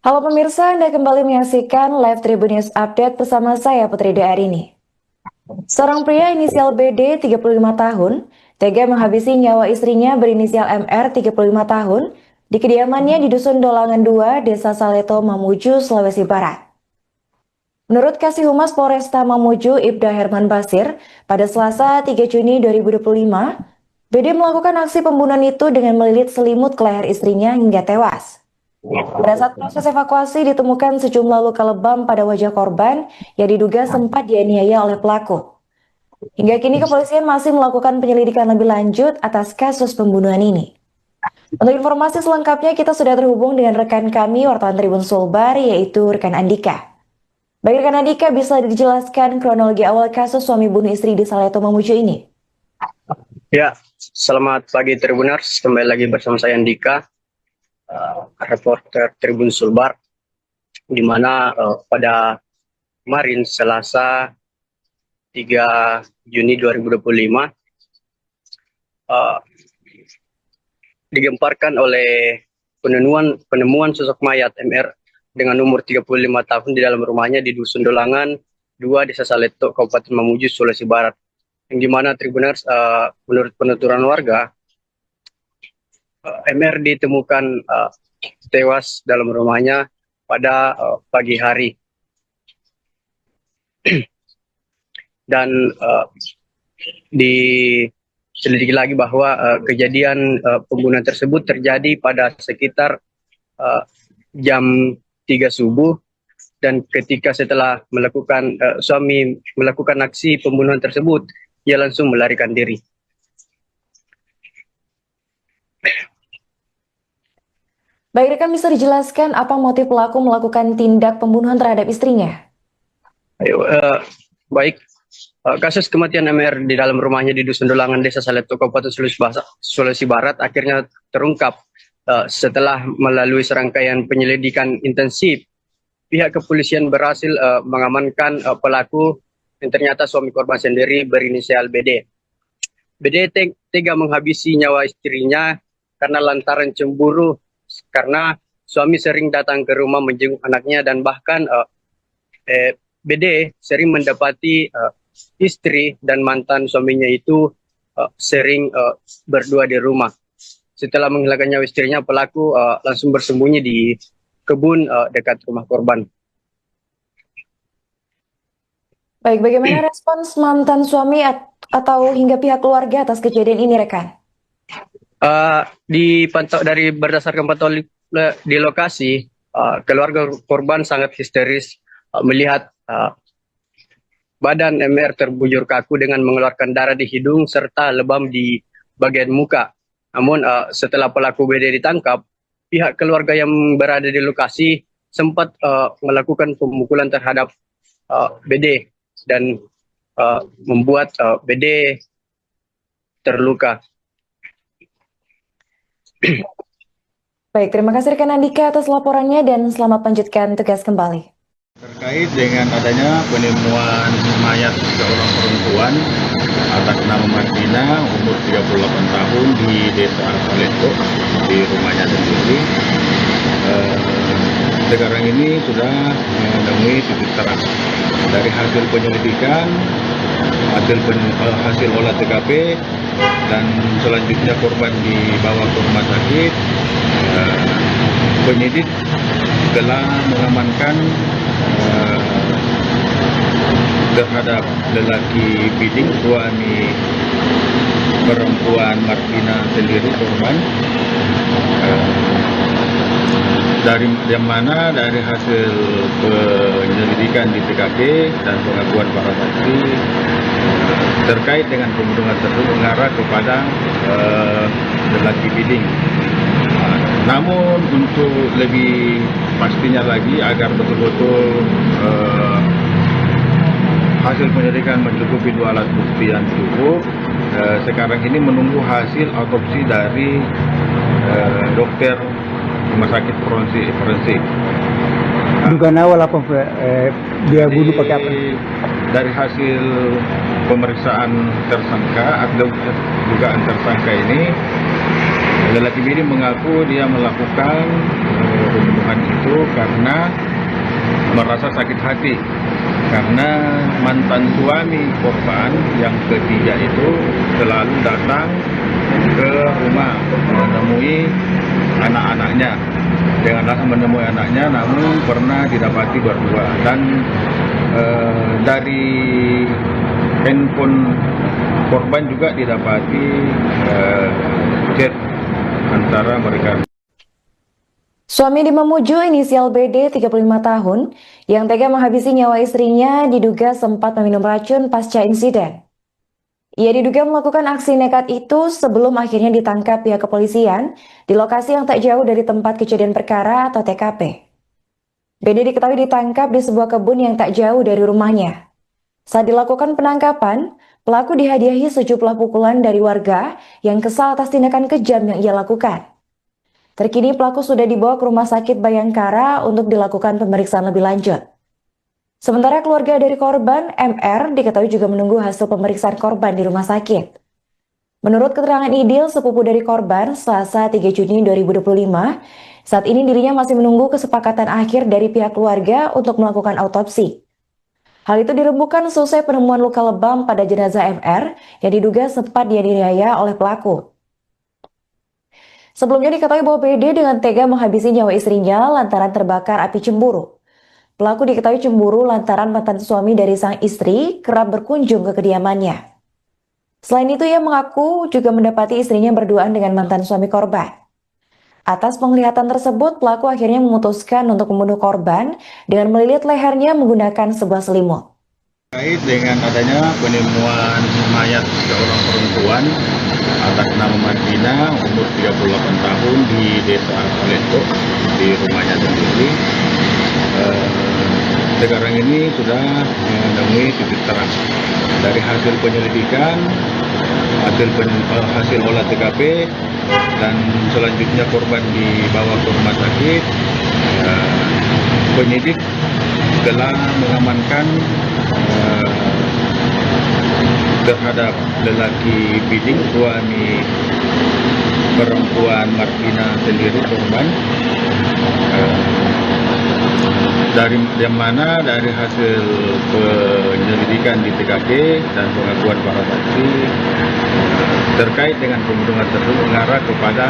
Halo pemirsa, Anda kembali menyaksikan Live Tribun News Update bersama saya Putri Arini. Seorang pria inisial BD 35 tahun tega menghabisi nyawa istrinya berinisial MR 35 tahun di kediamannya di Dusun Dolangan 2, Desa Saleto, Mamuju, Sulawesi Barat. Menurut Kasih Humas Polresta Mamuju, Ibda Herman Basir, pada Selasa 3 Juni 2025, BD melakukan aksi pembunuhan itu dengan melilit selimut ke leher istrinya hingga tewas. Pada saat proses evakuasi ditemukan sejumlah luka lebam pada wajah korban yang diduga sempat dianiaya oleh pelaku. Hingga kini kepolisian masih melakukan penyelidikan lebih lanjut atas kasus pembunuhan ini. Untuk informasi selengkapnya kita sudah terhubung dengan rekan kami wartawan Tribun Sulbar yaitu rekan Andika. Baik rekan Andika, bisa dijelaskan kronologi awal kasus suami bunuh istri di Saleto Mamuju ini? Ya, selamat pagi Tribuners, kembali lagi bersama saya Andika, reporter Tribun Sulbar, di mana pada kemarin Selasa 3 Juni 2025 digemparkan oleh penemuan sosok mayat MR dengan umur 35 tahun di dalam rumahnya di Dusun Dolangan 2, Desa Saleto, Kabupaten Mamuju, Sulawesi Barat. Yang di mana Tribuners, menurut penuturan warga, MR ditemukan tewas dalam rumahnya pada pagi hari. Dan diselidiki lagi bahwa kejadian pembunuhan tersebut terjadi pada sekitar jam 3 subuh, dan ketika setelah suami melakukan aksi pembunuhan tersebut, ia langsung melarikan diri. Baik rekan, bisa dijelaskan apa motif pelaku melakukan tindak pembunuhan terhadap istrinya? Baik, kasus kematian MR di dalam rumahnya di Dusun Dolangan, Desa Saleto, Kabupaten Sulawesi Barat akhirnya terungkap setelah melalui serangkaian penyelidikan intensif. Pihak kepolisian berhasil mengamankan pelaku yang ternyata suami korban sendiri berinisial BD. BD tega menghabisi nyawa istrinya karena lantaran cemburu, karena suami sering datang ke rumah menjenguk anaknya, dan bahkan BD sering mendapati istri dan mantan suaminya itu sering berdua di rumah. Setelah menghilangkan nyawa istrinya, pelaku langsung bersembunyi di kebun dekat rumah korban. Baik, bagaimana respons mantan suami atau hingga pihak keluarga atas kejadian ini rekan? Berdasarkan pantauan di lokasi, keluarga korban sangat histeris melihat badan MR terbujur kaku dengan mengeluarkan darah di hidung serta lebam di bagian muka. Namun setelah pelaku BD ditangkap, pihak keluarga yang berada di lokasi sempat melakukan pemukulan terhadap BD dan membuat BD terluka. Baik, terima kasih rekan Andika atas laporannya dan selamat lanjutkan tugas kembali. Terkait dengan adanya penemuan mayat seorang perempuan atas nama Martina, umur 38 tahun di Desa Saleto, di rumahnya sendiri. Sekarang ini sudah menemui titik terang. Dari hasil penyelidikan, hasil olah TKP, dan selanjutnya korban dibawa ke rumah sakit, penyidik telah mengamankan terhadap lelaki bidik suami perempuan Martina sendiri korban, dari hasil penyelidikan di TKP dan pengakuan para saksi terkait dengan pembunuhan tersebut mengarah kepada lelaki bidding. Namun untuk lebih pastinya lagi agar betul-betul hasil penyelidikan mencukupi 2 alat bukti yang cukup, sekarang ini menunggu hasil autopsi dari dokter rumah sakit forensik. Dugaan awal apa dia bunuh pakai apa? Dari hasil pemeriksaan tersangka atau dugaan tersangka ini, lelaki ini mengaku dia melakukan pembunuhan itu karena merasa sakit hati karena mantan suami korban yang ketiga itu selalu datang ke rumah menemui anak-anaknya. Dengan alasan menemui anaknya, namun pernah didapati berdua. Dan dari handphone korban juga didapati chat antara mereka. Suami di Mamuju inisial BD 35 tahun yang tega menghabisi nyawa istrinya diduga sempat meminum racun pasca insiden. Ia diduga melakukan aksi nekat itu sebelum akhirnya ditangkap pihak kepolisian di lokasi yang tak jauh dari tempat kejadian perkara atau TKP. BD diketahui ditangkap di sebuah kebun yang tak jauh dari rumahnya. Saat dilakukan penangkapan, pelaku dihadiahi sejumlah pukulan dari warga yang kesal atas tindakan kejam yang ia lakukan. Terkini pelaku sudah dibawa ke Rumah Sakit Bayangkara untuk dilakukan pemeriksaan lebih lanjut. Sementara keluarga dari korban, MR, diketahui juga menunggu hasil pemeriksaan korban di rumah sakit. Menurut keterangan Idil, sepupu dari korban, Selasa 3 Juni 2025, saat ini dirinya masih menunggu kesepakatan akhir dari pihak keluarga untuk melakukan autopsi. Hal itu dirembukan selesai penemuan luka lebam pada jenazah MR yang diduga sempat dianiaya oleh pelaku. Sebelumnya diketahui bahwa BD dengan tega menghabisi nyawa istrinya lantaran terbakar api cemburu. Pelaku diketahui cemburu lantaran mantan suami dari sang istri kerap berkunjung ke kediamannya. Selain itu, ia mengaku juga mendapati istrinya berduaan dengan mantan suami korban. Atas penglihatan tersebut, pelaku akhirnya memutuskan untuk membunuh korban dengan melilit lehernya menggunakan sebuah selimut. Terkait dengan adanya penemuan mayat seorang perempuan atas nama Martina umur 38 tahun di Desa Saleto di rumahnya sendiri. Sekarang ini sudah menemui titik terang dari hasil penyelidikan, hasil olah TKP, dan selanjutnya korban dibawa ke rumah sakit. Penyidik telah mengamankan terhadap lelaki Biding, suami perempuan Martina sendiri korban, dari mana dari hasil penyelidikan di TKP dan pengakuan para saksi terkait dengan pembunuhan tersebut mengarah kepada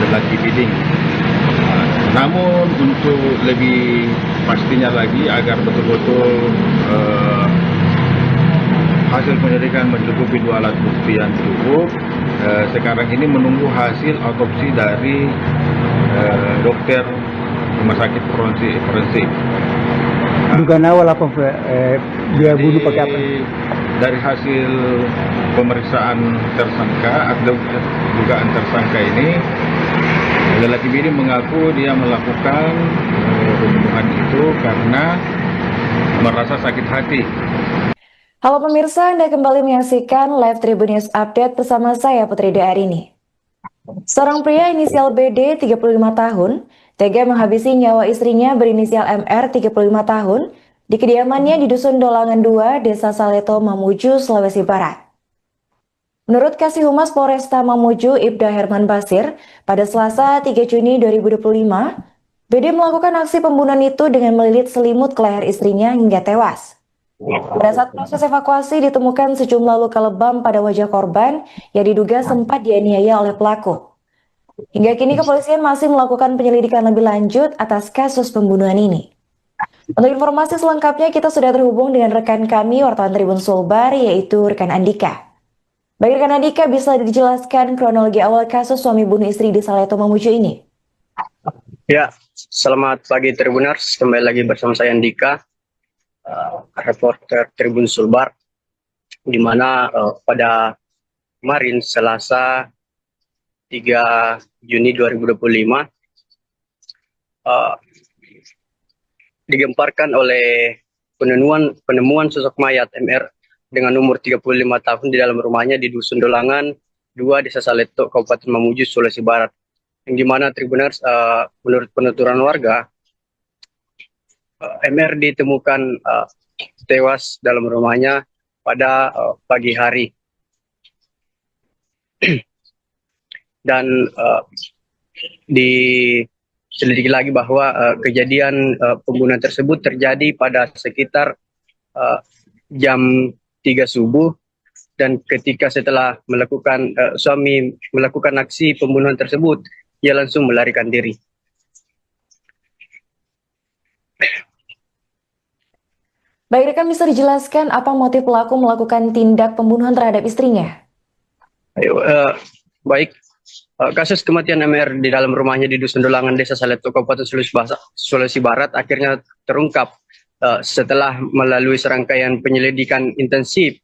lelaki Biding. Namun untuk lebih pastinya lagi agar betul-betul hasil penyelidikan mencukupi dua alat bukti yang cukup, sekarang ini menunggu hasil autopsi dari dokter rumah sakit forensik. Dugaan awal apa dia bunuh pakai apa? Dari hasil pemeriksaan tersangka atau dugaan tersangka ini, lelaki ini mengaku dia melakukan pembunuhan itu karena merasa sakit hati. Halo pemirsa, Anda kembali menyaksikan Live Tribun News Update bersama saya Putri Arini. Seorang pria inisial BD 35 tahun tega menghabisi nyawa istrinya berinisial MR 35 tahun di kediamannya di Dusun Dolangan 2, Desa Saleto, Mamuju, Sulawesi Barat. Menurut Kasih Humas Polresta Mamuju, Ibda Herman Basir, pada Selasa 3 Juni 2025, BD melakukan aksi pembunuhan itu dengan melilit selimut ke leher istrinya hingga tewas. Pada saat proses evakuasi ditemukan sejumlah luka lebam pada wajah korban yang diduga sempat dianiaya oleh pelaku. Hingga kini kepolisian masih melakukan penyelidikan lebih lanjut atas kasus pembunuhan ini. Untuk informasi selengkapnya kita sudah terhubung dengan rekan kami wartawan Tribun Sulbar yaitu rekan Andika. Baik rekan Andika, bisa dijelaskan kronologi awal kasus suami bunuh istri di Saleto Mamuju ini? Ya, selamat pagi Tribuners, kembali lagi bersama saya Andika, reporter Tribun Sulbar, di mana pada kemarin Selasa 3 Juni 2025 digemparkan oleh penemuan sosok mayat MR dengan umur 35 tahun di dalam rumahnya di Dusun Dolangan 2, Desa Saleto, Kabupaten Mamuju, Sulawesi Barat. Yang di mana Tribuners, menurut penuturan warga, MR ditemukan tewas dalam rumahnya pada pagi hari. Dan di selidiki lagi bahwa kejadian pembunuhan tersebut terjadi pada sekitar jam 3 subuh, dan ketika setelah suami melakukan aksi pembunuhan tersebut, ia langsung melarikan diri. Baik, rekan bisa dijelaskan apa motif pelaku melakukan tindak pembunuhan terhadap istrinya? Baik, kasus kematian MR di dalam rumahnya di Dusun Dolangan, Desa Saleto, Kabupaten Sulawesi Barat akhirnya terungkap setelah melalui serangkaian penyelidikan intensif.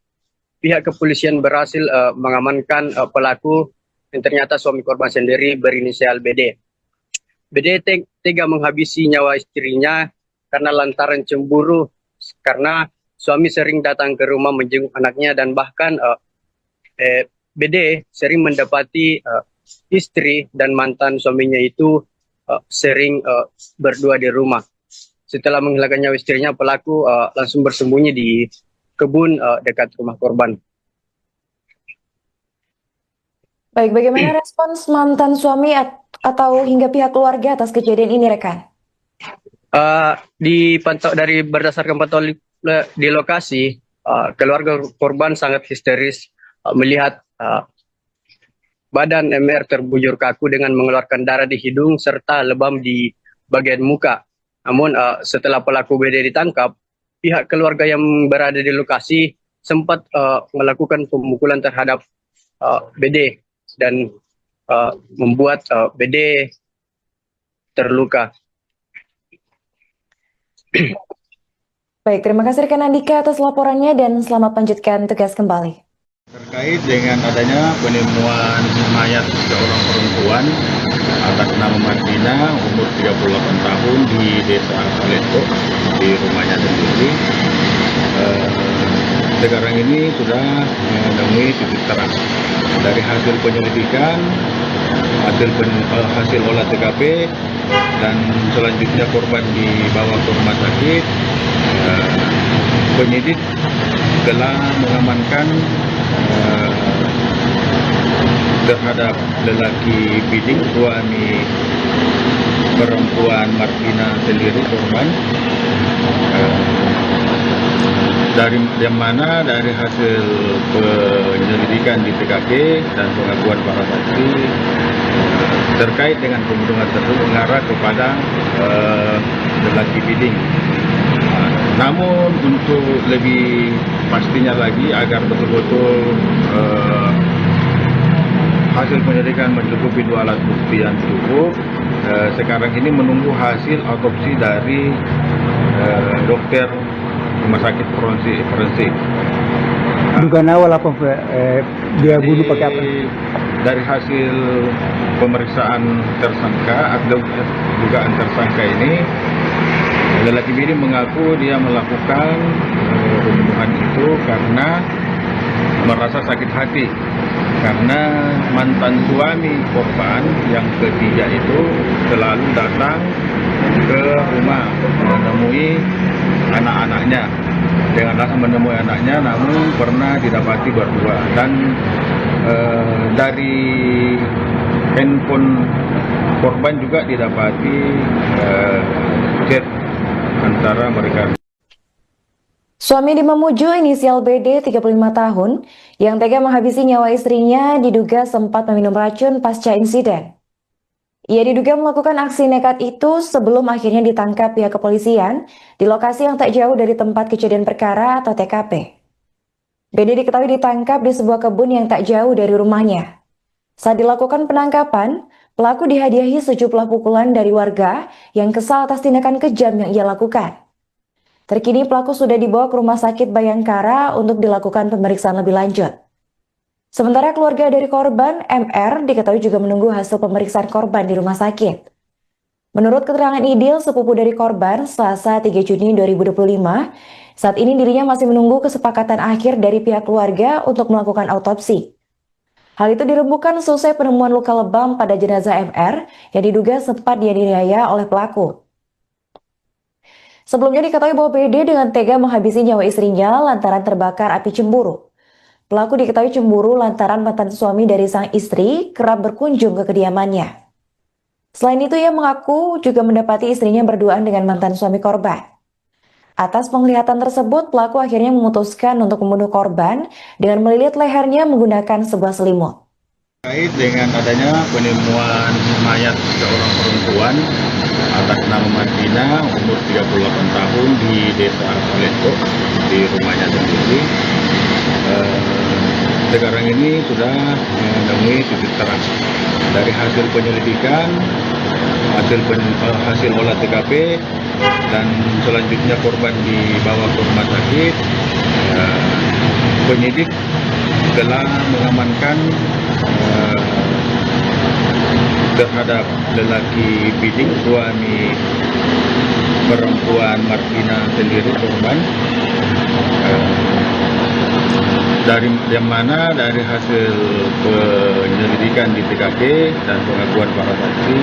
Pihak kepolisian berhasil mengamankan pelaku yang ternyata suami korban sendiri berinisial BD. BD tega menghabisi nyawa istrinya karena lantaran cemburu, karena suami sering datang ke rumah menjenguk anaknya, dan bahkan BD sering mendapati istri dan mantan suaminya itu sering berdua di rumah. Setelah menghilangkan nyawa istrinya, pelaku langsung bersembunyi di kebun dekat rumah korban. Baik, bagaimana respons mantan suami atau hingga pihak keluarga atas kejadian ini, rekan? Dipantau dari berdasarkan pantauan di lokasi, keluarga korban sangat histeris melihat badan MR terbujur kaku dengan mengeluarkan darah di hidung serta lebam di bagian muka. Namun setelah pelaku BD ditangkap, pihak keluarga yang berada di lokasi sempat melakukan pemukulan terhadap BD dan membuat BD terluka. Baik, terima kasih rekan Andika atas laporannya dan selamat lanjutkan tugas kembali. Terkait dengan adanya penemuan mayat seorang perempuan atas nama Martina, umur 38 tahun di Desa Saleto, di rumahnya sendiri. Sekarang ini sudah menemui titik terang. Dari hasil penyelidikan, hasil olah TKP, dan selanjutnya korban dibawa ke rumah sakit, penyidik telah mengamankan terhadap lelaki Biding, suami perempuan Martina sendiri korban, dari hasil penyelidikan di TKP dan pengakuan para saksi terkait dengan pembunuhan tersebut mengarah kepada lelaki Biding. Namun untuk lebih pastinya lagi agar betul-betul hasil penyelidikan mencukupi 2 alat bukti yang cukup, sekarang ini menunggu hasil otopsi dari dokter rumah sakit forensik. Dugaan awal apa dia bunuh pakai apa? Dari hasil pemeriksaan tersangka atau dugaan tersangka ini, lelaki ini mengaku dia melakukan pembunuhan itu karena merasa sakit hati karena mantan suami korban yang ketiga itu selalu datang ke rumah menemui anak-anaknya, dengan alasan menemui anaknya, namun pernah didapati berdua. Dan dari handphone korban juga didapati chat antara mereka. Suami di Mamuju inisial BD 35 tahun yang tega menghabisi nyawa istrinya diduga sempat meminum racun pasca insiden. Ia diduga melakukan aksi nekat itu sebelum akhirnya ditangkap pihak kepolisian di lokasi yang tak jauh dari tempat kejadian perkara atau TKP. BD diketahui ditangkap di sebuah kebun yang tak jauh dari rumahnya. Saat dilakukan penangkapan, pelaku dihadiahi sejumlah pukulan dari warga yang kesal atas tindakan kejam yang ia lakukan. Terkini pelaku sudah dibawa ke Rumah Sakit Bayangkara untuk dilakukan pemeriksaan lebih lanjut. Sementara keluarga dari korban, MR, diketahui juga menunggu hasil pemeriksaan korban di rumah sakit. Menurut keterangan Idil, sepupu dari korban, Selasa 3 Juni 2025, saat ini dirinya masih menunggu kesepakatan akhir dari pihak keluarga untuk melakukan autopsi. Hal itu dirembukan selesai penemuan luka lebam pada jenazah MR yang diduga sempat dianiaya oleh pelaku. Sebelumnya diketahui bahwa BD dengan tega menghabisi nyawa istrinya lantaran terbakar api cemburu. Pelaku diketahui cemburu lantaran mantan suami dari sang istri kerap berkunjung ke kediamannya. Selain itu, ia mengaku juga mendapati istrinya berduaan dengan mantan suami korban. Atas penglihatan tersebut, pelaku akhirnya memutuskan untuk membunuh korban dengan melilit lehernya menggunakan sebuah selimut. Terkait dengan adanya penemuan mayat seorang perempuan atas nama Martina umur 38 tahun di Desa Arpaleto di rumahnya sendiri. Sekarang ini sudah menemui titik terang. Dari hasil penyelidikan, hasil olah TKP, dan selanjutnya korban dibawa ke rumah sakit. Penyidik telah mengamankan terhadap lelaki Biding, suami perempuan Martina sendiri korban. Dari yang mana dari hasil penyelidikan di TKP dan pengakuan para saksi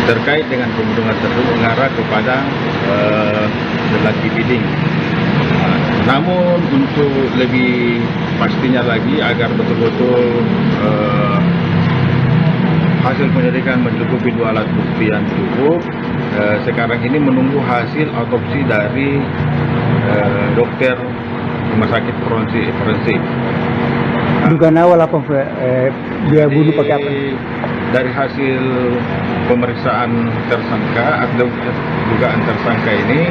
terkait dengan pembunuhan tersebut mengarah kepada lelaki Biding. Namun untuk lebih pastinya lagi agar betul-betul hasil penyelidikan mencukupi dua alat bukti yang cukup, sekarang ini menunggu hasil otopsi dari dokter rumah sakit forensik. Dugaan awal apa dia bunuh pakai apa? Dari hasil pemeriksaan tersangka atau dugaan tersangka ini,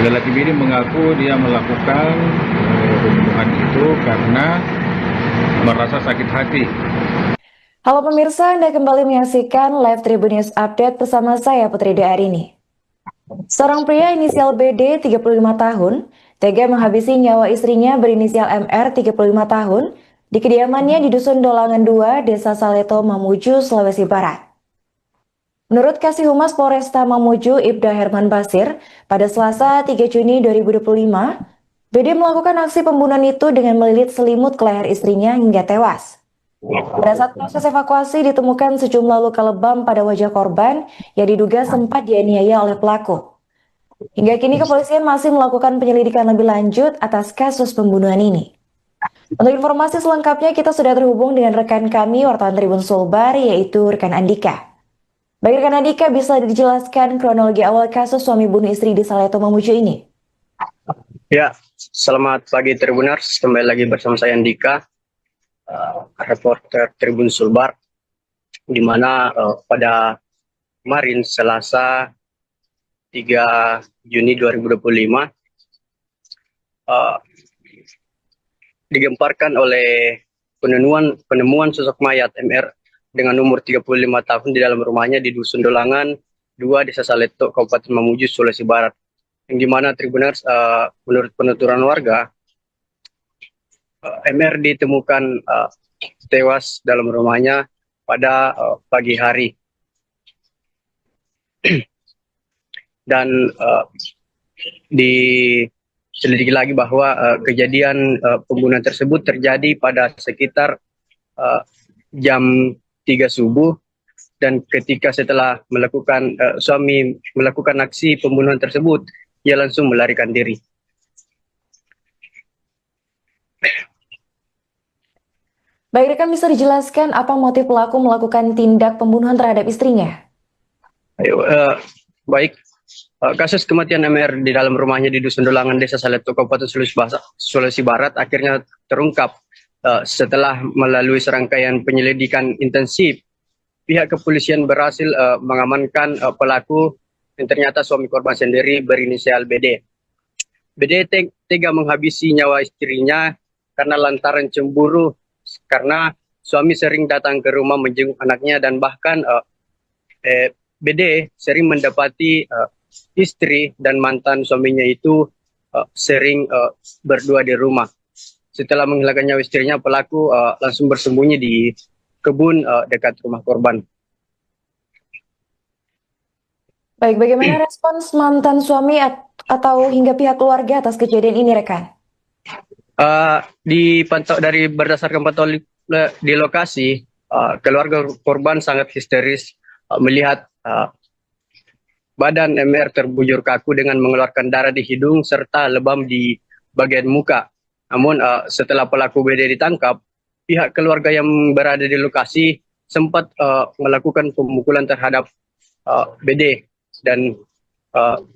lelaki ini mengaku dia melakukan pembunuhan itu karena merasa sakit hati. Halo pemirsa, Anda kembali menyaksikan Live Tribun News Update bersama saya Putri Arini. Seorang pria inisial BD 35 tahun tega menghabisi nyawa istrinya berinisial MR 35 tahun di kediamannya di Dusun Dolangan 2, Desa Saleto, Mamuju, Sulawesi Barat. Menurut Kasih Humas Polresta Mamuju, Ibda Herman Basir, pada Selasa 3 Juni 2025, BD melakukan aksi pembunuhan itu dengan melilit selimut ke leher istrinya hingga tewas. Pada saat proses evakuasi ditemukan sejumlah luka lebam pada wajah korban yang diduga sempat dianiaya oleh pelaku. Hingga kini kepolisian masih melakukan penyelidikan lebih lanjut atas kasus pembunuhan ini. Untuk informasi selengkapnya kita sudah terhubung dengan rekan kami wartawan Tribun Sulbar yaitu rekan Andika. Baik rekan Andika, bisa dijelaskan kronologi awal kasus suami bunuh istri di Saleto Mamuju ini? Ya, selamat pagi Tribuners, kembali lagi bersama saya Andika, reporter Tribun Sulbar, di mana pada kemarin Selasa 3 Juni 2025 digemparkan oleh penemuan sosok mayat MR dengan umur 35 tahun di dalam rumahnya di Dusun Dolangan 2, Desa Saleto, Kabupaten Mamuju, Sulawesi Barat. Yang di mana Tribuners, menurut penuturan warga, MR ditemukan tewas dalam rumahnya pada pagi hari. Dan diselidiki lagi bahwa kejadian pembunuhan tersebut terjadi pada sekitar jam 3 subuh, dan ketika setelah suami melakukan aksi pembunuhan tersebut, ia langsung melarikan diri. Baik rekan, bisa dijelaskan apa motif pelaku melakukan tindak pembunuhan terhadap istrinya? Baik. Kasus kematian MR di dalam rumahnya di Dusun Dolangan, Desa Saleto, Kabupaten Sulawesi Barat akhirnya terungkap setelah melalui serangkaian penyelidikan intensif. Pihak kepolisian berhasil mengamankan pelaku yang ternyata suami korban sendiri berinisial BD. BD tega menghabisi nyawa istrinya karena lantaran cemburu karena suami sering datang ke rumah menjenguk anaknya, dan bahkan BD sering mendapati istri dan mantan suaminya itu sering berdua di rumah. Setelah menghilangkan nyawa istrinya, pelaku langsung bersembunyi di kebun dekat rumah korban. Baik, bagaimana respons mantan suami atau hingga pihak keluarga atas kejadian ini rekan? Dipantau dari berdasarkan pantauan di lokasi, keluarga korban sangat histeris melihat badan MR terbujur kaku dengan mengeluarkan darah di hidung serta lebam di bagian muka. Namun setelah pelaku BD ditangkap, pihak keluarga yang berada di lokasi sempat melakukan pemukulan terhadap BD dan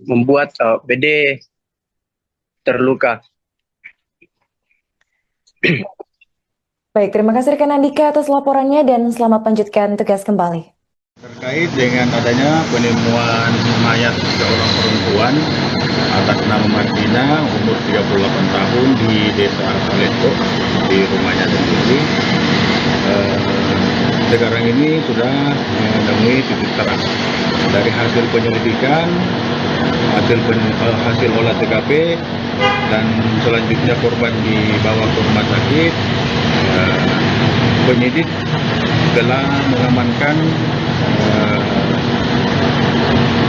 membuat BD terluka. Baik, terima kasih rekan Andika atas laporannya dan selamat lanjutkan tugas kembali. Terkait dengan adanya penemuan mayat seorang perempuan atas nama Martina umur 38 tahun di Desa Arsaleko di rumahnya sendiri. Sekarang ini sudah menemui titik terang dari hasil penyelidikan, hasil olah TKP, dan selanjutnya korban dibawa ke rumah sakit. Penyidik telah mengamankan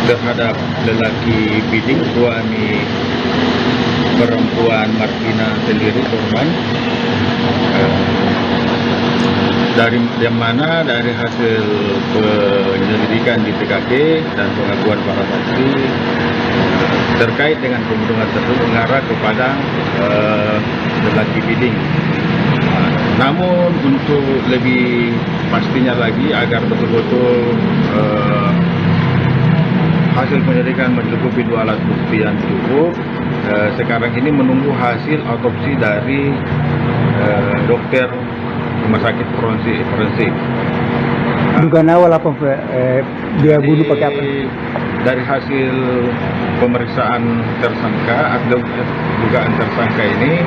terhadap lelaki Biding, suami perempuan Martina sendiri korban. Dari yang mana dari hasil penyelidikan di TKP dan pengakuan para saksi terkait dengan pembunuhan tersebut mengarah kepada lelaki Biding. Namun untuk lebih pastinya lagi agar betul-betul hasil penyelidikan mencukupi 2 alat bukti yang cukup, sekarang ini menunggu hasil otopsi dari dokter rumah sakit forensik. Dugaan awal apa dia bunuh pakai apa? Dari hasil pemeriksaan tersangka atau dugaan tersangka ini,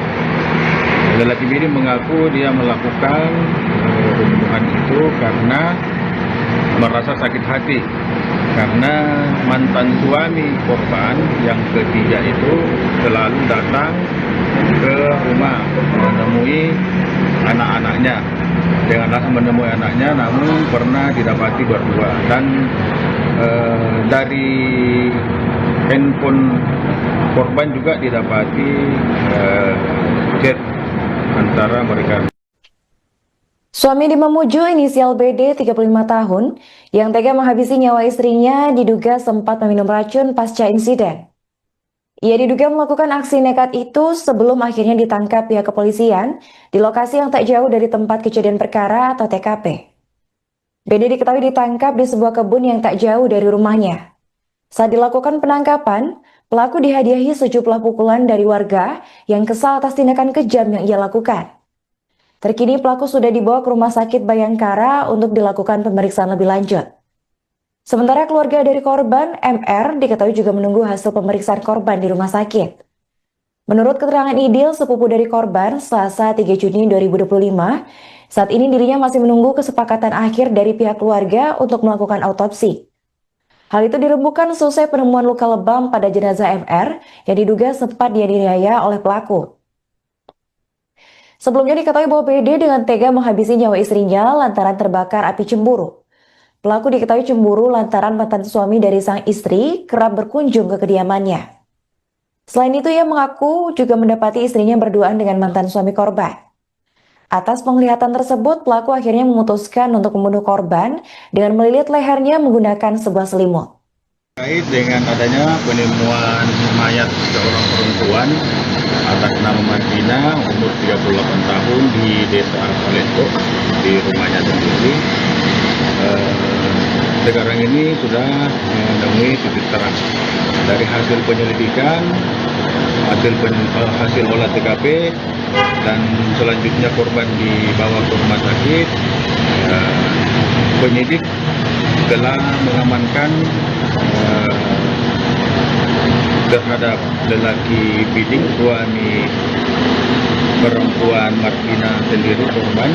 lelaki ini mengaku dia melakukan pembunuhan itu karena merasa sakit hati karena mantan suami korban yang ketiga itu selalu datang ke rumah menemui anak-anaknya. Dengan alasan menemui anaknya, namun pernah didapati berdua. Dan dari handphone korban juga didapati chat antara mereka. Suami di Mamuju inisial BD 35 tahun yang tega menghabisi nyawa istrinya diduga sempat meminum racun pasca insiden. Ia diduga melakukan aksi nekat itu sebelum akhirnya ditangkap pihak kepolisian di lokasi yang tak jauh dari tempat kejadian perkara atau TKP. BD diketahui ditangkap di sebuah kebun yang tak jauh dari rumahnya. Saat dilakukan penangkapan, pelaku dihadiahi sejumlah pukulan dari warga yang kesal atas tindakan kejam yang ia lakukan. Terkini pelaku sudah dibawa ke Rumah Sakit Bayangkara untuk dilakukan pemeriksaan lebih lanjut. Sementara keluarga dari korban, MR, diketahui juga menunggu hasil pemeriksaan korban di rumah sakit. Menurut keterangan Idil, sepupu dari korban, Selasa 3 Juni 2025, saat ini dirinya masih menunggu kesepakatan akhir dari pihak keluarga untuk melakukan autopsi. Hal itu dirembukan selesai penemuan luka lebam pada jenazah MR yang diduga sempat dianiaya oleh pelaku. Sebelumnya diketahui bahwa BD dengan tega menghabisi nyawa istrinya lantaran terbakar api cemburu. Pelaku diketahui cemburu lantaran mantan suami dari sang istri kerap berkunjung ke kediamannya. Selain itu, ia mengaku juga mendapati istrinya berduaan dengan mantan suami korban. Atas penglihatan tersebut, pelaku akhirnya memutuskan untuk membunuh korban dengan melilit lehernya menggunakan sebuah selimut. Terkait dengan adanya penemuan mayat seorang perempuan atas nama Martina umur 38 tahun di Desa Arsaleko di rumahnya sendiri. Sekarang ini sudah menemui titik terang dari hasil penyelidikan, hasil olah TKP, dan selanjutnya korban dibawa ke rumah sakit. Penyidik telah mengamankan terhadap lelaki Biding, suami perempuan Martina sendiri korban.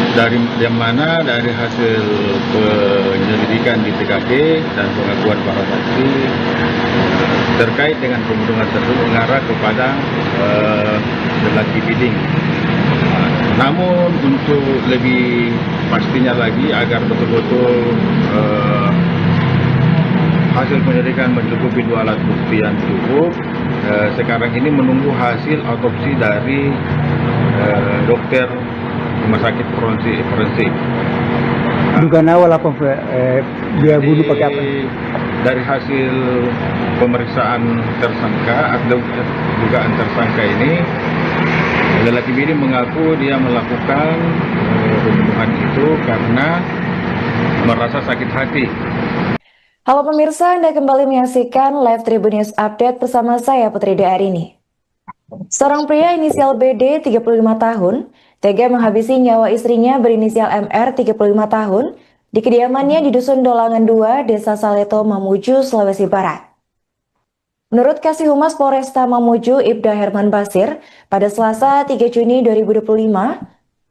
Dari yang mana dari hasil penyelidikan di TKP dan pengakuan para saksi terkait dengan pembunuhan tersebut mengarah kepada lelaki Biding. Namun untuk lebih pastinya lagi agar betul-betul hasil penyelidikan mencukupi 2 alat bukti yang cukup, sekarang ini menunggu hasil otopsi dari dokter rumah sakit forensik. Dugaan awal apa dia bunuh pakai apa? Dari hasil pemeriksaan tersangka atau dugaan tersangka ini, Lelaki ini mengaku dia melakukan pembunuhan itu karena merasa sakit hati. Halo pemirsa, Anda kembali menyaksikan Live Tribun News Update bersama saya Putri Arini. Seorang pria inisial BD 35 tahun tega menghabisi nyawa istrinya berinisial MR 35 tahun di kediamannya di Dusun Dolangan 2, Desa Saleto, Mamuju, Sulawesi Barat. Menurut Kasih Humas Polresta Mamuju, Ibda Herman Basir, pada Selasa 3 Juni 2025,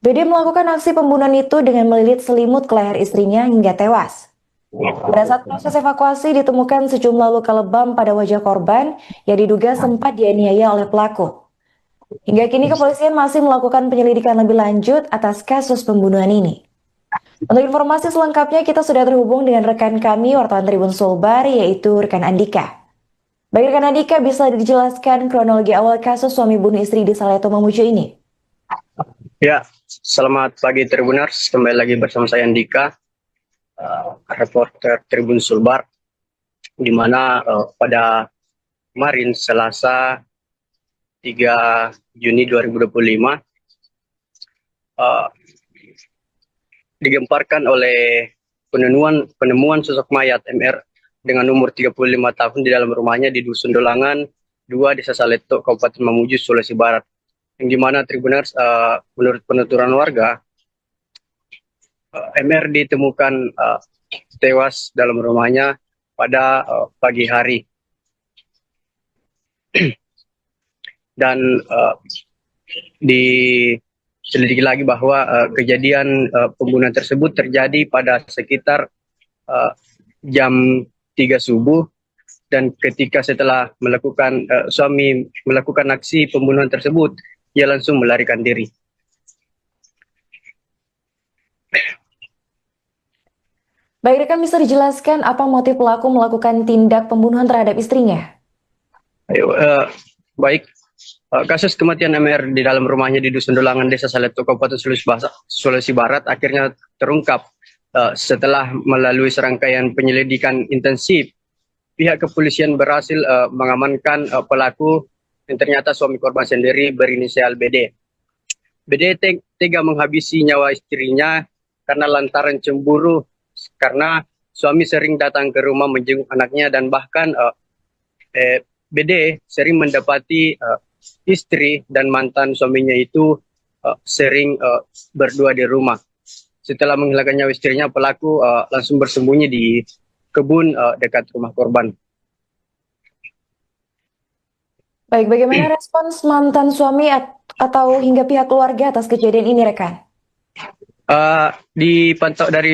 BD melakukan aksi pembunuhan itu dengan melilit selimut ke leher istrinya hingga tewas. Pada saat proses evakuasi ditemukan sejumlah luka lebam pada wajah korban yang diduga sempat dianiaya oleh pelaku. Hingga kini kepolisian masih melakukan penyelidikan lebih lanjut atas kasus pembunuhan ini. Untuk informasi selengkapnya kita sudah terhubung dengan rekan kami wartawan Tribun Sulbar yaitu rekan Andika. Baik rekan Andika, bisa dijelaskan kronologi awal kasus suami bunuh istri di Saleto Mamuju ini? Ya, selamat pagi Tribuners, kembali lagi bersama saya Andika, reporter Tribun Sulbar, di mana pada kemarin Selasa 3 Juni 2025 digemparkan oleh penemuan sosok mayat MR dengan umur 35 tahun di dalam rumahnya di Dusun Dolangan 2, Desa Saleto, Kabupaten Mamuju, Sulawesi Barat. Yang dimana Tribuners, menurut penuturan warga, MR ditemukan tewas dalam rumahnya pada pagi hari. Dan diselidiki lagi bahwa kejadian pembunuhan tersebut terjadi pada sekitar jam 3 subuh, dan ketika setelah suami melakukan aksi pembunuhan tersebut, ia langsung melarikan diri. Baik rekan, bisa dijelaskan apa motif pelaku melakukan tindak pembunuhan terhadap istrinya? Baik, kasus kematian MR di dalam rumahnya di Dusun Dolangan, Desa Saleto, Kabupaten Sulawesi Barat akhirnya terungkap setelah melalui serangkaian penyelidikan intensif. Pihak kepolisian berhasil mengamankan pelaku yang ternyata suami korban sendiri berinisial BD. BD tega menghabisi nyawa istrinya karena lantaran cemburu, karena suami sering datang ke rumah menjenguk anaknya, dan bahkan BD sering mendapati istri dan mantan suaminya itu sering berdua di rumah. Setelah menghilangkan nyawa istrinya, pelaku langsung bersembunyi di kebun dekat rumah korban. Baik, bagaimana respons mantan suami atau hingga pihak keluarga atas kejadian ini rekan?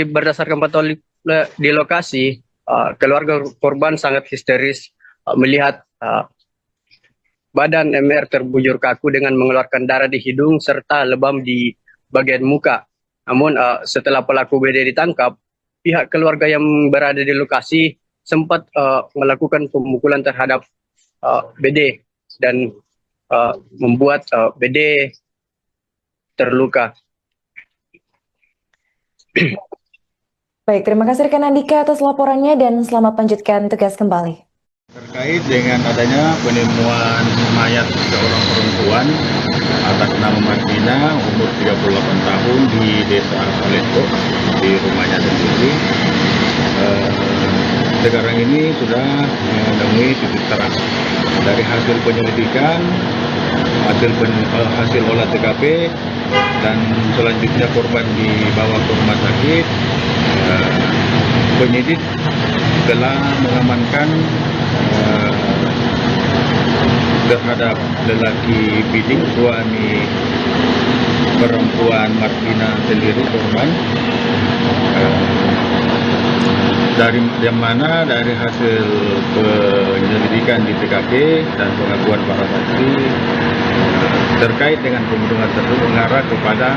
Berdasarkan pantauan di lokasi, keluarga korban sangat histeris melihat badan MR terbujur kaku dengan mengeluarkan darah di hidung serta lebam di bagian muka. Namun setelah pelaku BD ditangkap, pihak keluarga yang berada di lokasi sempat melakukan pemukulan terhadap BD dan membuat BD terluka. Baik, terima kasih rekan Andika atas laporannya dan selamat lanjutkan tugas kembali. Terkait dengan adanya penemuan mayat seorang perempuan atas nama Martina, umur 38 tahun di Desa Saleto, di rumahnya sendiri. Sekarang ini sudah menemui titik terang. Dari hasil penyelidikan, hasil olah TKP, dan selanjutnya korban dibawa ke rumah sakit, penyidik telah mengamankan terhadap lelaki bidding suami perempuan Martina sendiri korban, dari hasil penyelidikan di TKP dan pengakuan para saksi terkait dengan pembunuhan tersebut mengarah kepada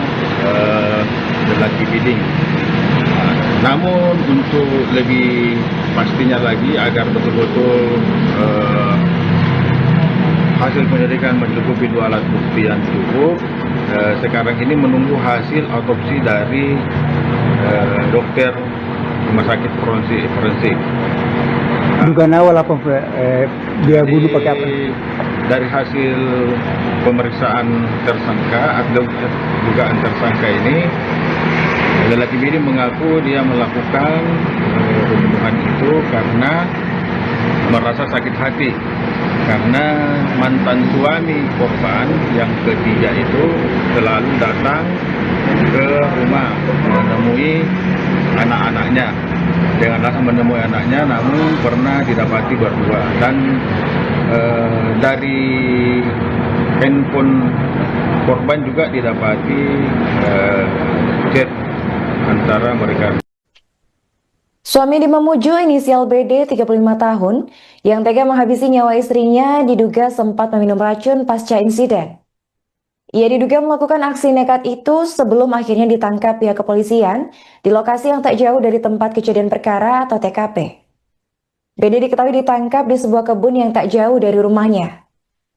lelaki bidding. Namun untuk lebih pastinya lagi agar betul-betul hasil penyelidikan mencukupi 2 alat bukti yang cukup, sekarang ini menunggu hasil autopsi dari dokter rumah sakit forensik. Dugaan awal apa dia bunuh pakai apa? dari hasil pemeriksaan tersangka atau dugaan tersangka ini, lelaki ini mengaku dia melakukan pembunuhan itu karena merasa sakit hati karena mantan suami korban yang ketiga itu selalu datang ke rumah menemui anak-anaknya dengan alasan menemui anaknya, namun pernah didapati berdua. Dan dari handphone korban juga didapati chat antara mereka. Suami di Mamuju inisial BD 35 tahun yang tega menghabisi nyawa istrinya diduga sempat meminum racun pasca insiden. Ia diduga melakukan aksi nekat itu sebelum akhirnya ditangkap pihak kepolisian di lokasi yang tak jauh dari tempat kejadian perkara atau TKP. BD diketahui ditangkap di sebuah kebun yang tak jauh dari rumahnya.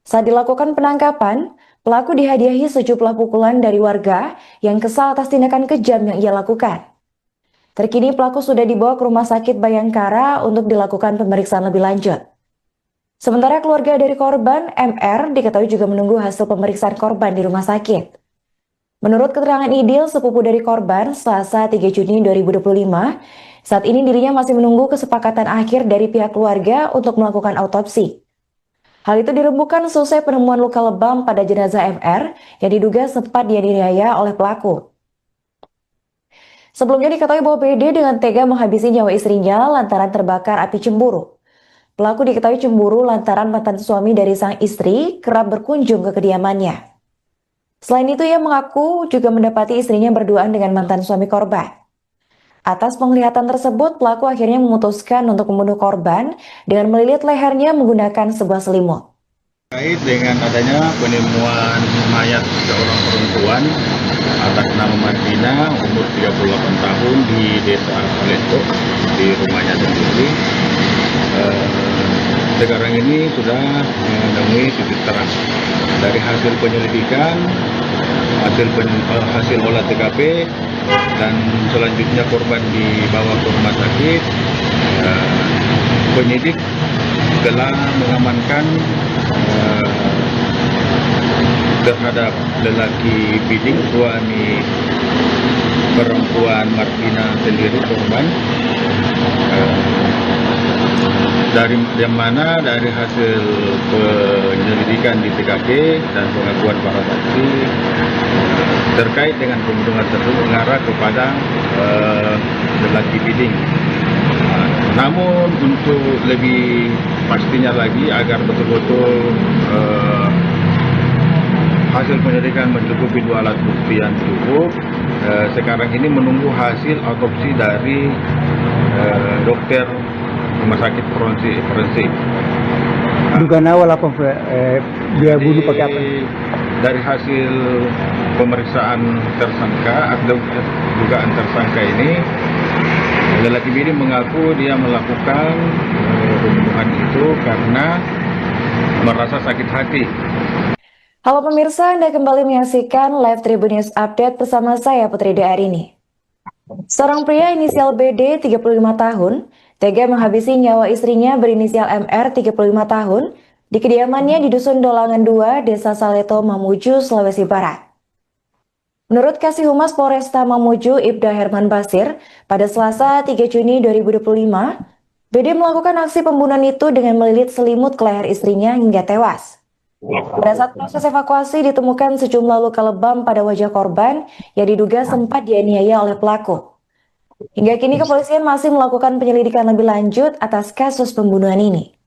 Saat dilakukan penangkapan, pelaku dihadiahi sejumlah pukulan dari warga yang kesal atas tindakan kejam yang ia lakukan. Terkini pelaku sudah dibawa ke Rumah Sakit Bayangkara untuk dilakukan pemeriksaan lebih lanjut. Sementara keluarga dari korban, MR, diketahui juga menunggu hasil pemeriksaan korban di rumah sakit. Menurut keterangan Idil, sepupu dari korban, Selasa 3 Juni 2025, saat ini dirinya masih menunggu kesepakatan akhir dari pihak keluarga untuk melakukan autopsi. Hal itu dirembukan selesai penemuan luka lebam pada jenazah MR yang diduga sempat dianiaya oleh pelaku. Sebelumnya diketahui bahwa BD dengan tega menghabisi nyawa istrinya lantaran terbakar api cemburu. Pelaku diketahui cemburu lantaran mantan suami dari sang istri kerap berkunjung ke kediamannya. Selain itu, ia mengaku juga mendapati istrinya berduaan dengan mantan suami korban. Atas penglihatan tersebut, pelaku akhirnya memutuskan untuk membunuh korban dengan melilit lehernya menggunakan sebuah selimut. Terkait dengan adanya penemuan mayat seorang perempuan atas nama Martina, umur 38 tahun di Desa Leto, di rumahnya sendiri. Sekarang ini sudah menemui titik terang. Dari hasil penyelidikan, hasil olah TKP, dan selanjutnya korban dibawa ke rumah sakit, penyidik telah mengamankan terhadap lelaki Biding, suami perempuan Martina sendiri korban, dari yang mana dari hasil penyelidikan di TKP dan pengakuan para saksi terkait dengan pembunuhan tersebut mengarah kepada lelaki Biding. Namun untuk lebih pastinya lagi agar betul-betul hasil penyelidikan mencukupi dua alat bukti yang cukup, sekarang ini menunggu hasil autopsi dari dokter Rumah Sakit Forensik. Dugaan awal apa dia bunuh pakai apa? Dari hasil pemeriksaan tersangka atau dugaan tersangka ini, lelaki ini mengaku dia melakukan pembunuhan itu karena merasa sakit hati. Halo pemirsa, Anda kembali menyaksikan Live Tribun News Update bersama saya Putri Arini. Seorang pria inisial BD 35 tahun tega menghabisi nyawa istrinya berinisial MR 35 tahun di kediamannya di Dusun Dolangan 2, Desa Saleto, Mamuju, Sulawesi Barat. Menurut Kasih Humas Polresta Mamuju, Ibda Herman Basir, pada Selasa 3 Juni 2025, BD melakukan aksi pembunuhan itu dengan melilit selimut ke leher istrinya hingga tewas. Pada saat proses evakuasi ditemukan sejumlah luka lebam pada wajah korban yang diduga sempat dianiaya oleh pelaku. Hingga kini kepolisian masih melakukan penyelidikan lebih lanjut atas kasus pembunuhan ini.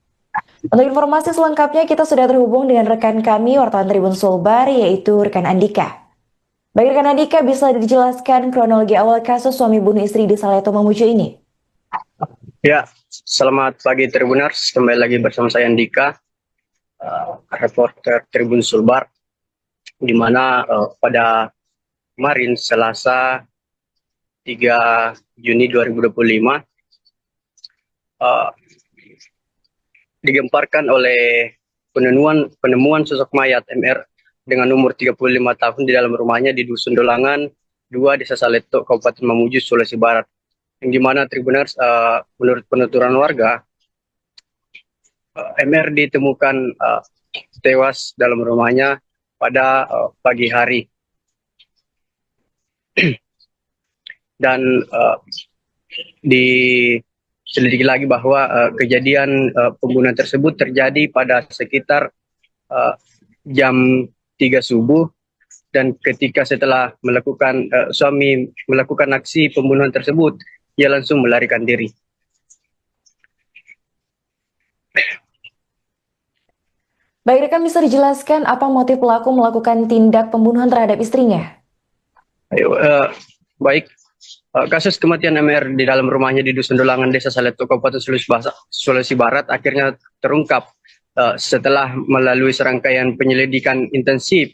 Untuk informasi selengkapnya kita sudah terhubung dengan rekan kami wartawan Tribun Sulbar yaitu rekan Andika. Baik rekan Andika, bisa dijelaskan kronologi awal kasus suami bunuh istri di Saleto Mamuju ini? Ya, selamat pagi Tribuners, kembali lagi bersama saya Andika, reporter Tribun Sulbar, di mana pada kemarin Selasa 3 Juni 2025 digemparkan oleh penemuan sosok mayat MR dengan umur 35 tahun di dalam rumahnya di Dusun Dolangan 2, Desa Saleto, Kabupaten Mamuju, Sulawesi Barat. Yang dimana Tribuners, menurut penuturan warga, MR ditemukan tewas dalam rumahnya pada pagi hari. Dan diselidiki lagi bahwa kejadian pembunuhan tersebut terjadi pada sekitar jam 3 subuh, dan ketika setelah suami melakukan aksi pembunuhan tersebut, ia langsung melarikan diri. Baik, rekan bisa dijelaskan apa motif pelaku melakukan tindak pembunuhan terhadap istrinya? Baik, kasus kematian MR di dalam rumahnya di Dusun Dolangan, Desa Saleto, Kabupaten Sulawesi Barat akhirnya terungkap setelah melalui serangkaian penyelidikan intensif.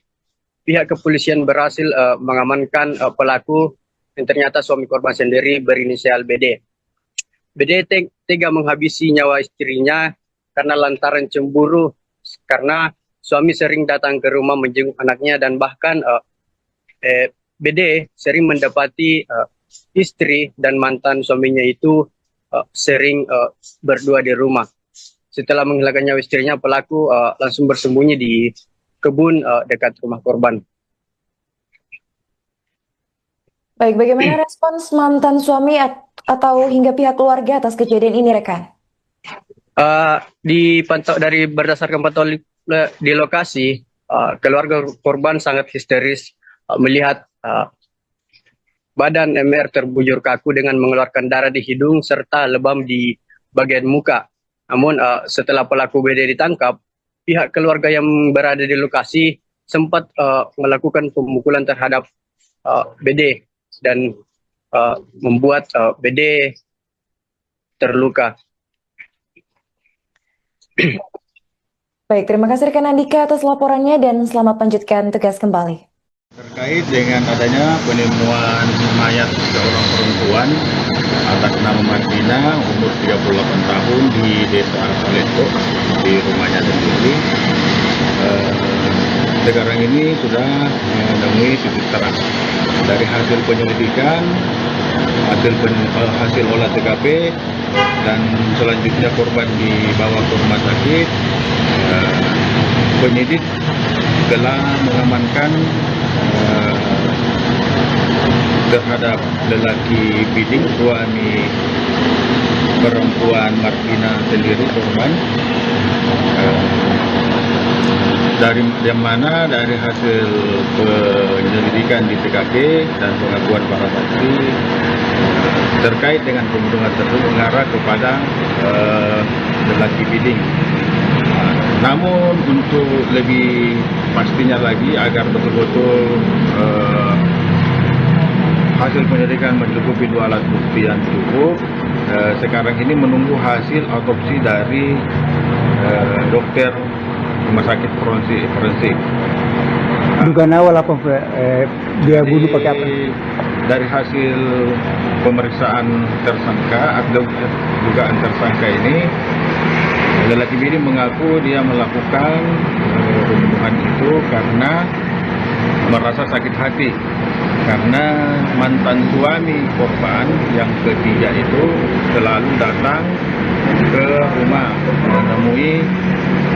Pihak kepolisian berhasil mengamankan pelaku yang ternyata suami korban sendiri berinisial BD. BD tega menghabisi nyawa istrinya karena lantaran cemburu, karena suami sering datang ke rumah menjenguk anaknya, dan bahkan BD sering mendapati istri dan mantan suaminya itu sering berdua di rumah. Setelah menghilangkan nyawa istrinya, pelaku langsung bersembunyi di kebun dekat rumah korban. Baik, bagaimana respons mantan suami atau hingga pihak keluarga atas kejadian ini, rekan? Dipantau dari berdasarkan pantauan di lokasi, keluarga korban sangat histeris melihat badan MR terbujur kaku dengan mengeluarkan darah di hidung serta lebam di bagian muka. Namun setelah pelaku BD ditangkap, pihak keluarga yang berada di lokasi sempat melakukan pemukulan terhadap BD dan membuat BD terluka. Baik, terima kasih rekan Andika atas laporannya dan selamat lanjutkan tugas kembali. Terkait dengan adanya penemuan mayat seorang perempuan atas nama Martina, umur 38 tahun di Desa Saleto, di rumahnya sendiri. Sekarang ini sudah menemui titik terang. Dari hasil penyelidikan, hasil olah TKP, dan selanjutnya korban dibawa ke rumah sakit, penyidik telah mengamankan terhadap lelaki Biding, suami perempuan Martina sendiri korban, dari yang mana dari hasil penyelidikan di TKP dan pengakuan para saksi terkait dengan pembunuhan tersebut mengarah kepada lelaki Biding. Namun untuk lebih pastinya lagi agar betul-betul hasil penyelidikan mencukupi 2 alat bukti yang cukup, sekarang ini menunggu hasil otopsi dari dokter rumah sakit forensik. Dugaan awal apa dia bunuh pakai apa? Dari hasil pemeriksaan tersangka atau dugaan tersangka ini, lelaki ini mengaku dia melakukan pembunuhan itu karena merasa sakit hati karena mantan suami korban yang ketiga itu selalu datang ke rumah menemui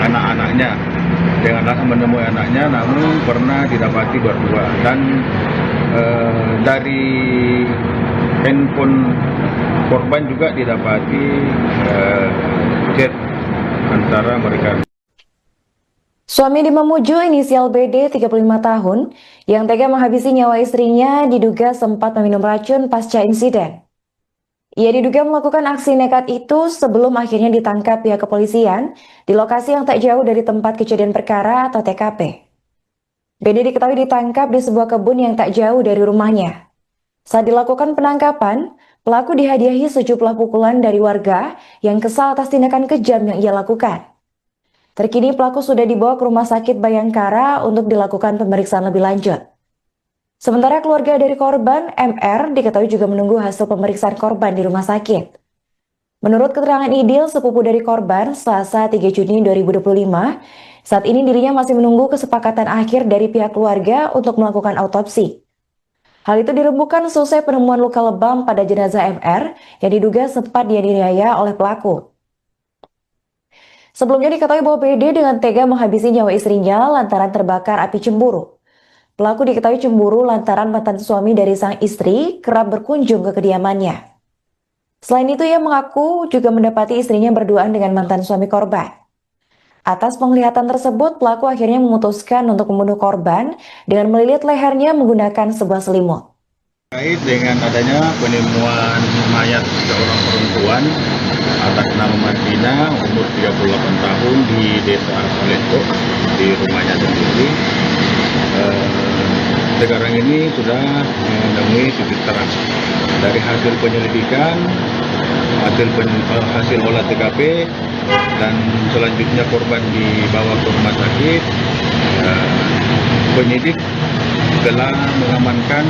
anak-anaknya. Dengan alasan menemui anaknya, namun pernah didapati berdua. Dan dari handphone korban juga didapati chat antara mereka. Suami di Mamuju inisial BD 35 tahun yang tega menghabisi nyawa istrinya diduga sempat meminum racun pasca insiden. Ia diduga melakukan aksi nekat itu sebelum akhirnya ditangkap pihak kepolisian di lokasi yang tak jauh dari tempat kejadian perkara atau TKP. BD diketahui ditangkap di sebuah kebun yang tak jauh dari rumahnya. Saat dilakukan penangkapan, pelaku dihadiahi sejumlah pukulan dari warga yang kesal atas tindakan kejam yang ia lakukan. Terkini pelaku sudah dibawa ke Rumah Sakit Bayangkara untuk dilakukan pemeriksaan lebih lanjut. Sementara keluarga dari korban, MR, diketahui juga menunggu hasil pemeriksaan korban di rumah sakit. Menurut keterangan Idil, sepupu dari korban, Selasa 3 Juni 2025, saat ini dirinya masih menunggu kesepakatan akhir dari pihak keluarga untuk melakukan autopsi. Hal itu dirembukan selesai penemuan luka lebam pada jenazah MR yang diduga sempat dianiaya oleh pelaku. Sebelumnya diketahui bahwa BD dengan tega menghabisi nyawa istrinya lantaran terbakar api cemburu. Pelaku diketahui cemburu lantaran mantan suami dari sang istri kerap berkunjung ke kediamannya. Selain itu, ia mengaku juga mendapati istrinya berduaan dengan mantan suami korban. Atas penglihatan tersebut, pelaku akhirnya memutuskan untuk membunuh korban dengan melilit lehernya menggunakan sebuah selimut. Terkait dengan adanya penemuan mayat seorang perempuan atas nama Martina, umur 38 tahun di Desa Saleto, di rumahnya sendiri. Sekarang ini sudah menemui titik terang. Dari hasil penyelidikan, hasil olah TKP, dan selanjutnya korban dibawa ke rumah sakit. Penyidik telah mengamankan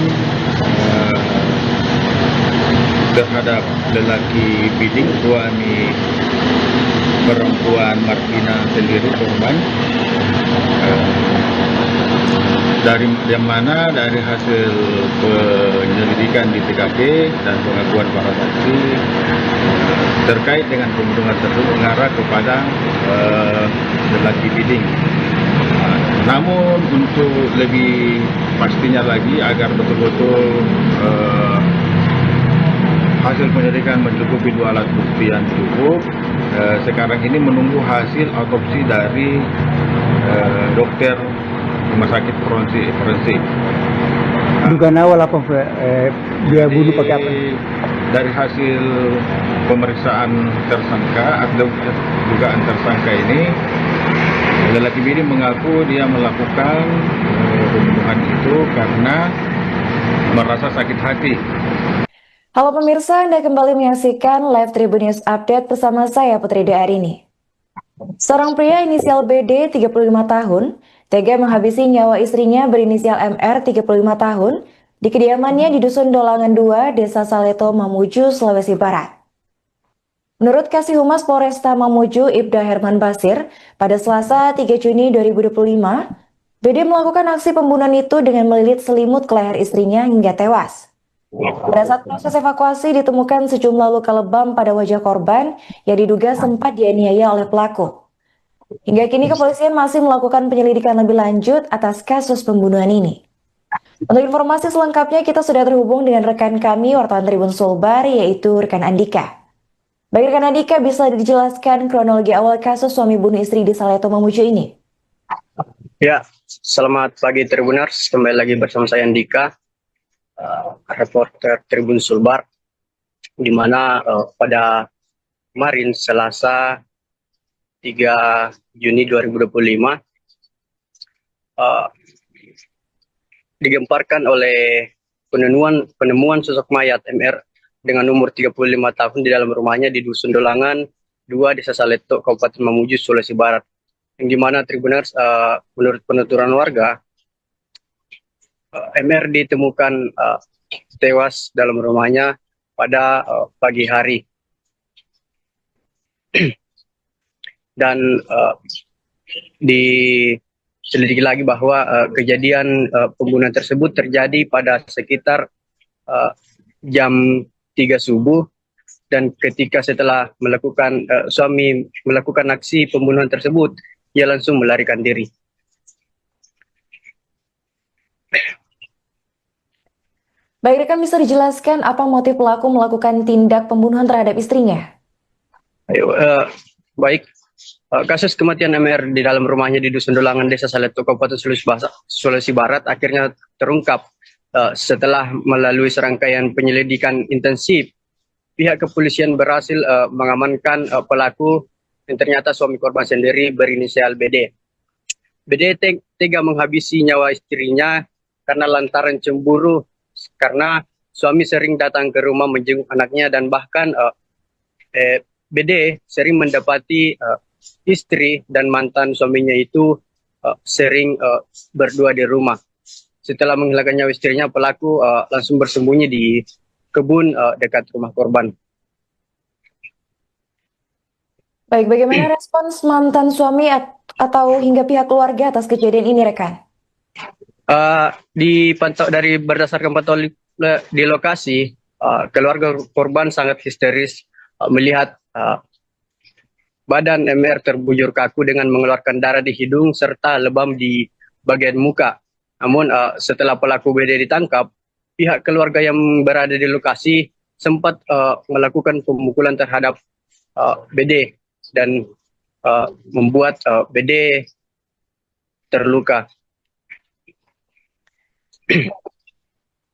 terhadap lelaki Biding, suami perempuan Martina sendiri korban. Dari hasil penyelidikan di TKP dan pengakuan para saksi terkait dengan pembunuhan tersebut mengarah kepada lelaki Biding. Namun untuk lebih pastinya lagi agar betul-betul hasil penyelidikan mencukupi dua alat bukti yang cukup, sekarang ini menunggu hasil autopsi dari dokter rumah sakit forensik. Dugaan awal apa dia bunuh pakai apa? Dari hasil pemeriksaan tersangka atau dugaan tersangka ini, lelaki ini mengaku dia melakukan pembunuhan itu karena merasa sakit hati. Halo pemirsa, Anda kembali menyaksikan Live Tribun News Update bersama saya Putri Arini. Seorang pria inisial BD 35 tahun tega menghabisi nyawa istrinya berinisial MR 35 tahun di kediamannya di Dusun Dolangan 2, Desa Saleto, Mamuju, Sulawesi Barat. Menurut Kasih Humas Polresta Mamuju, Ibda Herman Basir, pada Selasa 3 Juni 2025, BD melakukan aksi pembunuhan itu dengan melilit selimut ke leher istrinya hingga tewas. Pada saat proses evakuasi ditemukan sejumlah luka lebam pada wajah korban yang diduga sempat dianiaya oleh pelaku. Hingga kini kepolisian masih melakukan penyelidikan lebih lanjut atas kasus pembunuhan ini. Untuk informasi selengkapnya kita sudah terhubung dengan rekan kami wartawan Tribun Sulbar, yaitu rekan Andika. Baik rekan Andika, bisa dijelaskan kronologi awal kasus suami bunuh istri di Saleto Mamuju ini? Ya, selamat pagi Tribuners, kembali lagi bersama saya Andika, reporter Tribun Sulbar, di mana pada kemarin Selasa 3 Juni 2025 digemparkan oleh penemuan sosok mayat MR dengan umur 35 tahun di dalam rumahnya di Dusun Dolangan 2, Desa Saleto, Kabupaten Mamuju, Sulawesi Barat. Yang di mana Tribuners, menurut penuturan warga, MR ditemukan tewas dalam rumahnya pada pagi hari. Dan diselidiki lagi bahwa kejadian pembunuhan tersebut terjadi pada sekitar jam 3 subuh, dan ketika setelah suami melakukan aksi pembunuhan tersebut, ia langsung melarikan diri. Baik rekan, bisa dijelaskan apa motif pelaku melakukan tindak pembunuhan terhadap istrinya? Baik. Kasus kematian MR di dalam rumahnya di Dusun Dolangan, Desa Saleto, Kabupaten Sulawesi Barat akhirnya terungkap setelah melalui serangkaian penyelidikan intensif. Pihak kepolisian berhasil mengamankan pelaku yang ternyata suami korban sendiri berinisial BD. BD tega menghabisi nyawa istrinya karena lantaran cemburu karena suami sering datang ke rumah menjenguk anaknya, dan bahkan BD sering mendapati istri dan mantan suaminya itu sering berdua di rumah. Setelah menghilangkan nyawa istrinya, pelaku langsung bersembunyi di kebun dekat rumah korban. Baik, bagaimana respons mantan suami atau hingga pihak keluarga atas kejadian ini, rekan? Berdasarkan pantauan di lokasi, keluarga korban sangat histeris melihat badan MR terbujur kaku dengan mengeluarkan darah di hidung serta lebam di bagian muka. Namun setelah pelaku BD ditangkap, pihak keluarga yang berada di lokasi sempat melakukan pemukulan terhadap BD dan membuat BD terluka.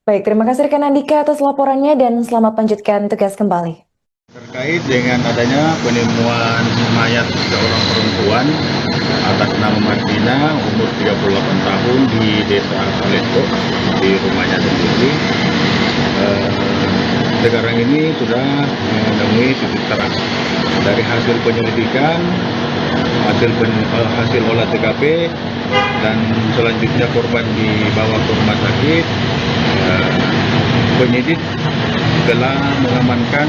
Baik, terima kasih rekan Andika atas laporannya dan selamat lanjutkan tugas kembali. Terkait dengan adanya penemuan mayat seorang perempuan atas nama Martina umur 38 tahun di Desa Saleto di rumahnya sendiri. Sekarang ini sudah menemui titik terang. Dari hasil penyelidikan, hasil olah TKP, dan selanjutnya korban dibawa ke rumah sakit. Penyidik telah mengamankan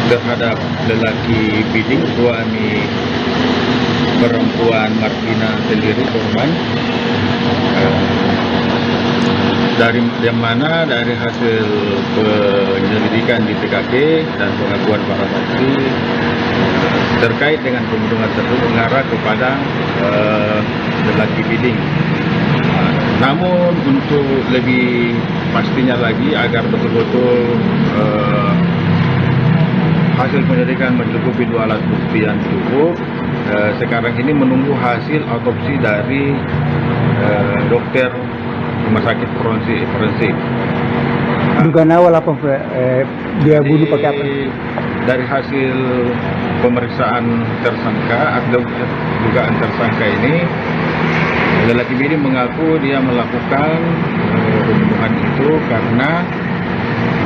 terhadap lelaki Biding, suami perempuan Martina sendiri korban. Dari hasil penyelidikan di TKP dan pengakuan para saksi terkait dengan pembunuhan tersebut mengarah kepada lelaki Biding. Namun untuk lebih pastinya lagi agar betul-betul hasil penyelidikan mencukupi 2 alat bukti yang cukup, sekarang ini menunggu hasil otopsi dari dokter rumah sakit forensik. Dugaan awal apa dia bunuh pakai apa? Dari hasil pemeriksaan tersangka atau dugaan tersangka ini, lelaki ini mengaku dia melakukan pembunuhan itu karena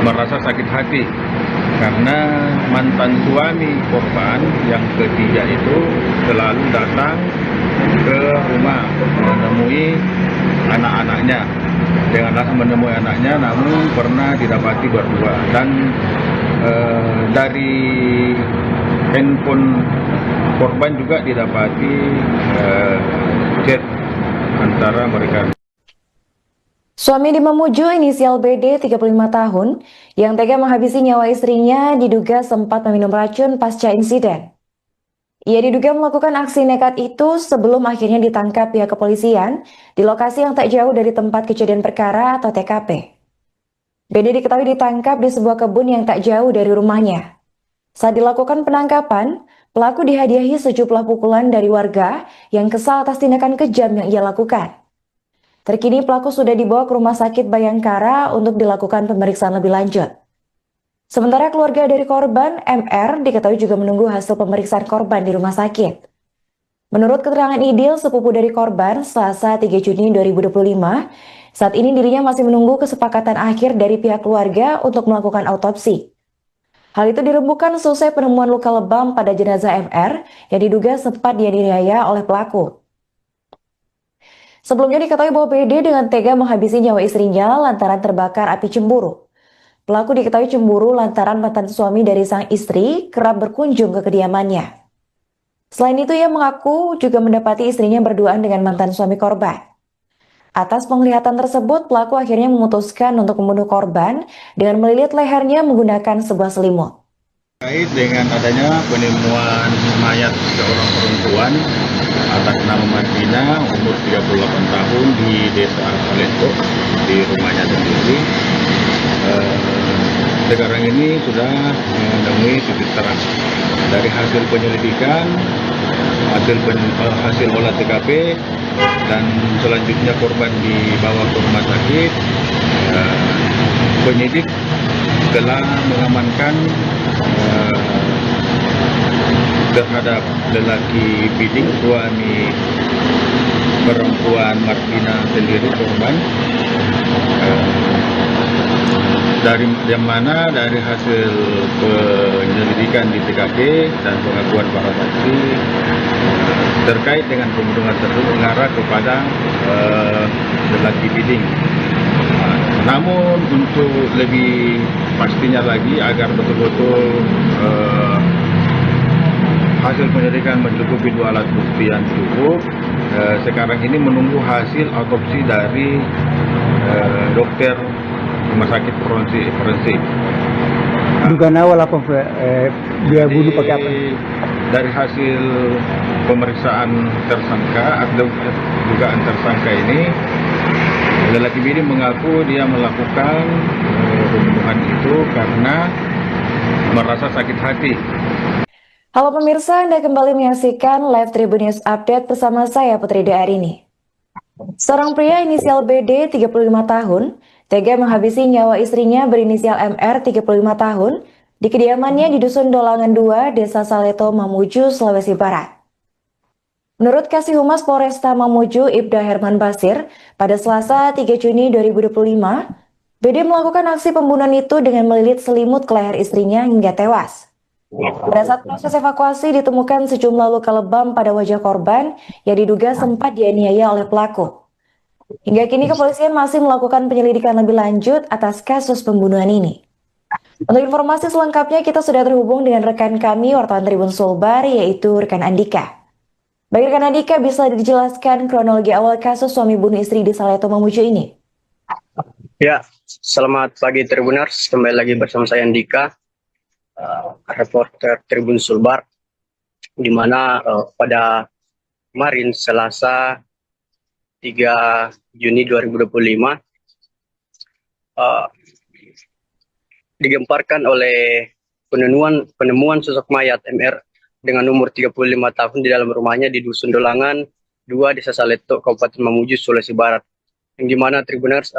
merasa sakit hati karena mantan suami korban yang ketiga itu selalu datang ke rumah menemui anak-anaknya dengan alasan menemui anaknya, namun pernah didapati berdua. Dan dari handphone korban juga didapati chat antara mereka. Suami di Mamuju inisial BD 35 tahun yang tega menghabisi nyawa istrinya diduga sempat meminum racun pasca insiden. Ia diduga melakukan aksi nekat itu sebelum akhirnya ditangkap pihak kepolisian di lokasi yang tak jauh dari tempat kejadian perkara atau TKP. BD diketahui ditangkap di sebuah kebun yang tak jauh dari rumahnya. Saat dilakukan penangkapan, pelaku dihadiahi sejumlah pukulan dari warga yang kesal atas tindakan kejam yang ia lakukan. Terkini pelaku sudah dibawa ke Rumah Sakit Bayangkara untuk dilakukan pemeriksaan lebih lanjut. Sementara keluarga dari korban, MR, diketahui juga menunggu hasil pemeriksaan korban di rumah sakit. Menurut keterangan Idil, sepupu dari korban, Selasa 3 Juni 2025, saat ini dirinya masih menunggu kesepakatan akhir dari pihak keluarga untuk melakukan autopsi. Hal itu dirembukan selesai penemuan luka lebam pada jenazah MR yang diduga sempat dianiaya oleh pelaku. Sebelumnya diketahui bahwa BD dengan tega menghabisi nyawa istrinya lantaran terbakar api cemburu. Pelaku diketahui cemburu lantaran mantan suami dari sang istri kerap berkunjung ke kediamannya. Selain itu, ia mengaku juga mendapati istrinya berduaan dengan mantan suami korban. Atas penglihatan tersebut, pelaku akhirnya memutuskan untuk membunuh korban dengan melilit lehernya menggunakan sebuah selimut. Terkait dengan adanya penemuan mayat seorang perempuan atas nama Martina umur 38 tahun di Desa Saleto di rumahnya sendiri. Sekarang ini sudah menemui titik terang. Dari hasil penyelidikan, hasil olah TKP, dan selanjutnya korban dibawa ke rumah sakit. Penyidik telah mengamankan terhadap lelaki Biding, suami perempuan Martina sendiri korban. Dari hasil penyelidikan di TKP dan pengakuan para saksi terkait dengan pembunuhan tersebut mengarah kepada lelaki Biding. Namun untuk lebih pastinya lagi agar betul-betul hasil penyelidikan mencukupi 2 alat bukti yang cukup, sekarang ini menunggu hasil otopsi dari dokter rumah sakit forensik. Dugaan awal apa dia bunuh pakai apa? Dari hasil pemeriksaan tersangka atau dugaan tersangka ini, lelaki ini mengaku dia melakukan pembunuhan itu karena merasa sakit hati. Halo pemirsa, Anda kembali menyaksikan Live Tribun News Update bersama saya Putri Darini. Seorang pria inisial BD 35 tahun tega menghabisi nyawa istrinya berinisial MR 35 tahun di kediamannya di Dusun Dolangan 2, Desa Saleto, Mamuju, Sulawesi Barat. Menurut Kasih Humas Polresta Mamuju, Ibda Herman Basir, pada Selasa 3 Juni 2025, BD melakukan aksi pembunuhan itu dengan melilit selimut ke leher istrinya hingga tewas. Pada saat proses evakuasi ditemukan sejumlah luka lebam pada wajah korban yang diduga sempat dianiaya oleh pelaku. Hingga kini kepolisian masih melakukan penyelidikan lebih lanjut atas kasus pembunuhan ini. Untuk informasi selengkapnya kita sudah terhubung dengan rekan kami wartawan Tribun Sulbar yaitu rekan Andika. Bagi rekan Andika, bisa dijelaskan kronologi awal kasus suami bunuh istri di Saleto Mamuju ini? Ya, selamat pagi Tribuners, kembali lagi bersama saya Andika, reporter Tribun Sulbar, di mana pada kemarin Selasa 3 Juni 2025 digemparkan oleh penemuan sosok mayat MR dengan umur 35 tahun di dalam rumahnya di Dusun Dolangan 2, Desa Saleto, Kabupaten Mamuju, Sulawesi Barat. Yang di mana Tribuners,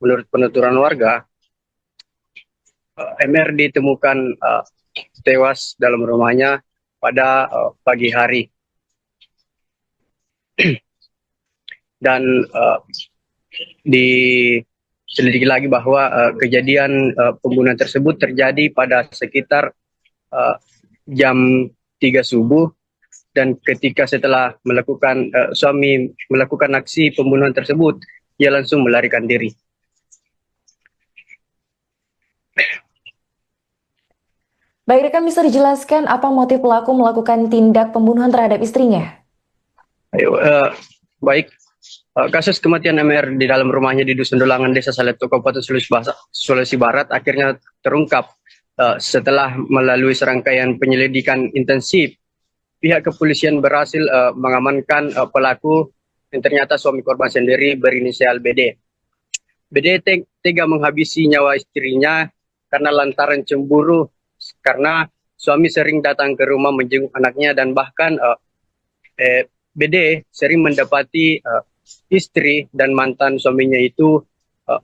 menurut penuturan warga, MR ditemukan tewas dalam rumahnya pada pagi hari. Dan diselidiki lagi bahwa kejadian pembunuhan tersebut terjadi pada sekitar jam 3 subuh, dan ketika setelah suami melakukan aksi pembunuhan tersebut, ia langsung melarikan diri. Baik, rekan bisa dijelaskan apa motif pelaku melakukan tindak pembunuhan terhadap istrinya? Baik, kasus kematian MR di dalam rumahnya di Dusun Dolangan, Desa Saleto, Kabupaten Sulawesi Barat akhirnya terungkap setelah melalui serangkaian penyelidikan intensif. Pihak kepolisian berhasil mengamankan pelaku yang ternyata suami korban sendiri berinisial BD. BD tega menghabisi nyawa istrinya karena lantaran cemburu karena suami sering datang ke rumah menjenguk anaknya, dan bahkan BD sering mendapati istri dan mantan suaminya itu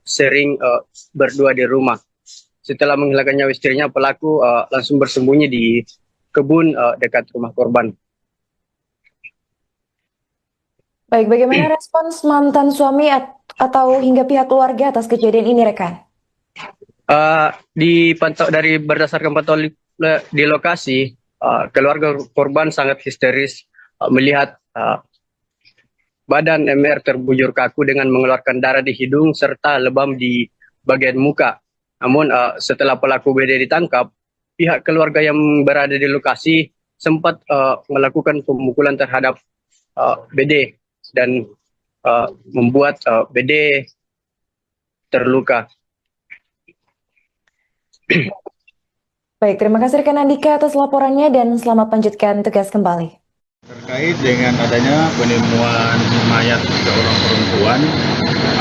sering berdua di rumah. Setelah menghilangkan nyawa istrinya, pelaku langsung bersembunyi di kebun dekat rumah korban. Baik, bagaimana respons mantan suami atau hingga pihak keluarga atas kejadian ini, rekan? Berdasarkan pantauan di lokasi, keluarga korban sangat histeris melihat badan MR terbujur kaku dengan mengeluarkan darah di hidung serta lebam di bagian muka. Namun setelah pelaku BD ditangkap, pihak keluarga yang berada di lokasi sempat melakukan pemukulan terhadap BD dan membuat BD terluka. Baik, terima kasih rekan Andika atas laporannya dan selamat lanjutkan tugas kembali. Terkait dengan adanya penemuan mayat seorang perempuan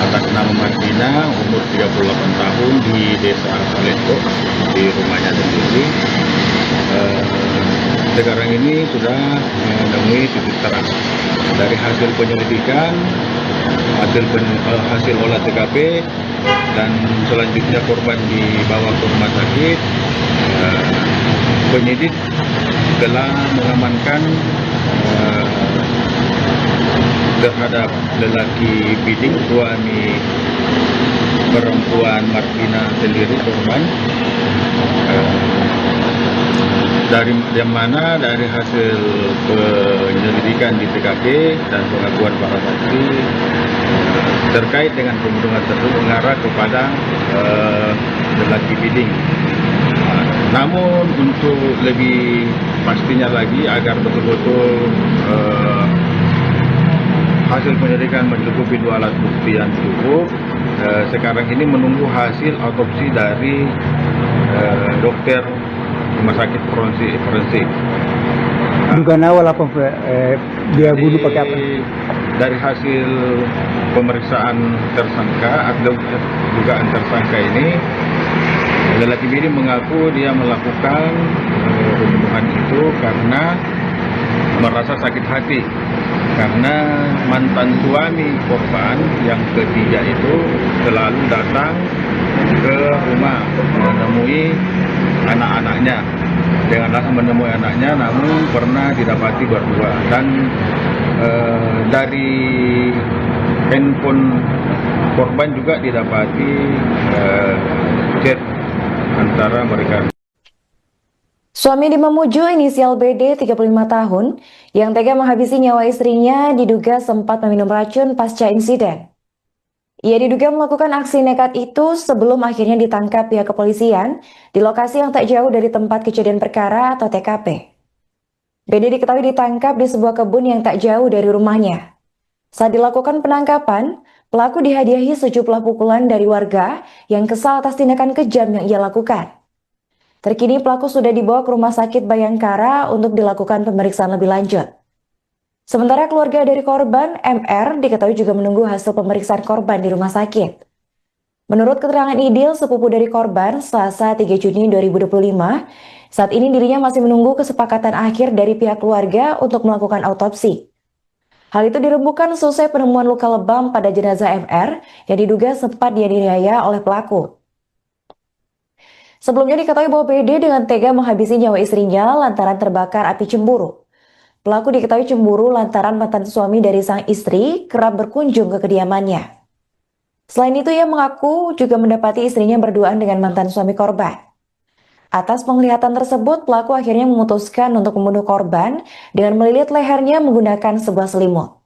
atas nama Martina, umur 38 tahun di Desa Saleto, di rumahnya sendiri. Sekarang ini sudah menemui titik terang. Dari hasil penyelidikan, hasil olah TKP, dan selanjutnya korban dibawa ke rumah sakit, penyidik telah mengamankan terhadap lelaki Biding, suami perempuan Martina sendiri korban, dari hasil penyelidikan di TKP dan pengakuan para saksi terkait dengan pembunuhan tersebut mengarah kepada lelaki Biding. Namun untuk lebih pastinya lagi agar betul-betul hasil penyelidikan mencukupi 2 alat bukti yang cukup. Sekarang ini menunggu hasil otopsi dari dokter rumah sakit forensik. Dugaan awal apa dia bunuh pakai apa? Dari hasil pemeriksaan tersangka atau dugaan tersangka ini, lelaki ini mengaku dia melakukan pembunuhan itu karena merasa sakit hati karena mantan suami korban yang ketiga itu selalu datang ke rumah menemui anak-anaknya. Dengan alasan menemui anaknya, namun pernah didapati berdua. Dan dari handphone korban juga didapati chat antara mereka. Suami di Mamuju inisial BD 35 tahun yang tega menghabisi nyawa istrinya diduga sempat meminum racun pasca insiden. Ia diduga melakukan aksi nekat itu sebelum akhirnya ditangkap pihak kepolisian di lokasi yang tak jauh dari tempat kejadian perkara atau TKP. BD diketahui ditangkap di sebuah kebun yang tak jauh dari rumahnya. Saat dilakukan penangkapan, pelaku dihadiahi sejumlah pukulan dari warga yang kesal atas tindakan kejam yang ia lakukan. Terkini pelaku sudah dibawa ke Rumah Sakit Bayangkara untuk dilakukan pemeriksaan lebih lanjut. Sementara keluarga dari korban, MR, diketahui juga menunggu hasil pemeriksaan korban di rumah sakit. Menurut keterangan Idil, sepupu dari korban, Selasa 3 Juni 2025, saat ini dirinya masih menunggu kesepakatan akhir dari pihak keluarga untuk melakukan autopsi. Hal itu dirembukan selesai penemuan luka lebam pada jenazah MR yang diduga sempat dianiaya oleh pelaku. Sebelumnya diketahui bahwa BD dengan tega menghabisi nyawa istrinya lantaran terbakar api cemburu. Pelaku diketahui cemburu lantaran mantan suami dari sang istri kerap berkunjung ke kediamannya. Selain itu, ia mengaku juga mendapati istrinya berduaan dengan mantan suami korban. Atas penglihatan tersebut, pelaku akhirnya memutuskan untuk membunuh korban dengan melilit lehernya menggunakan sebuah selimut.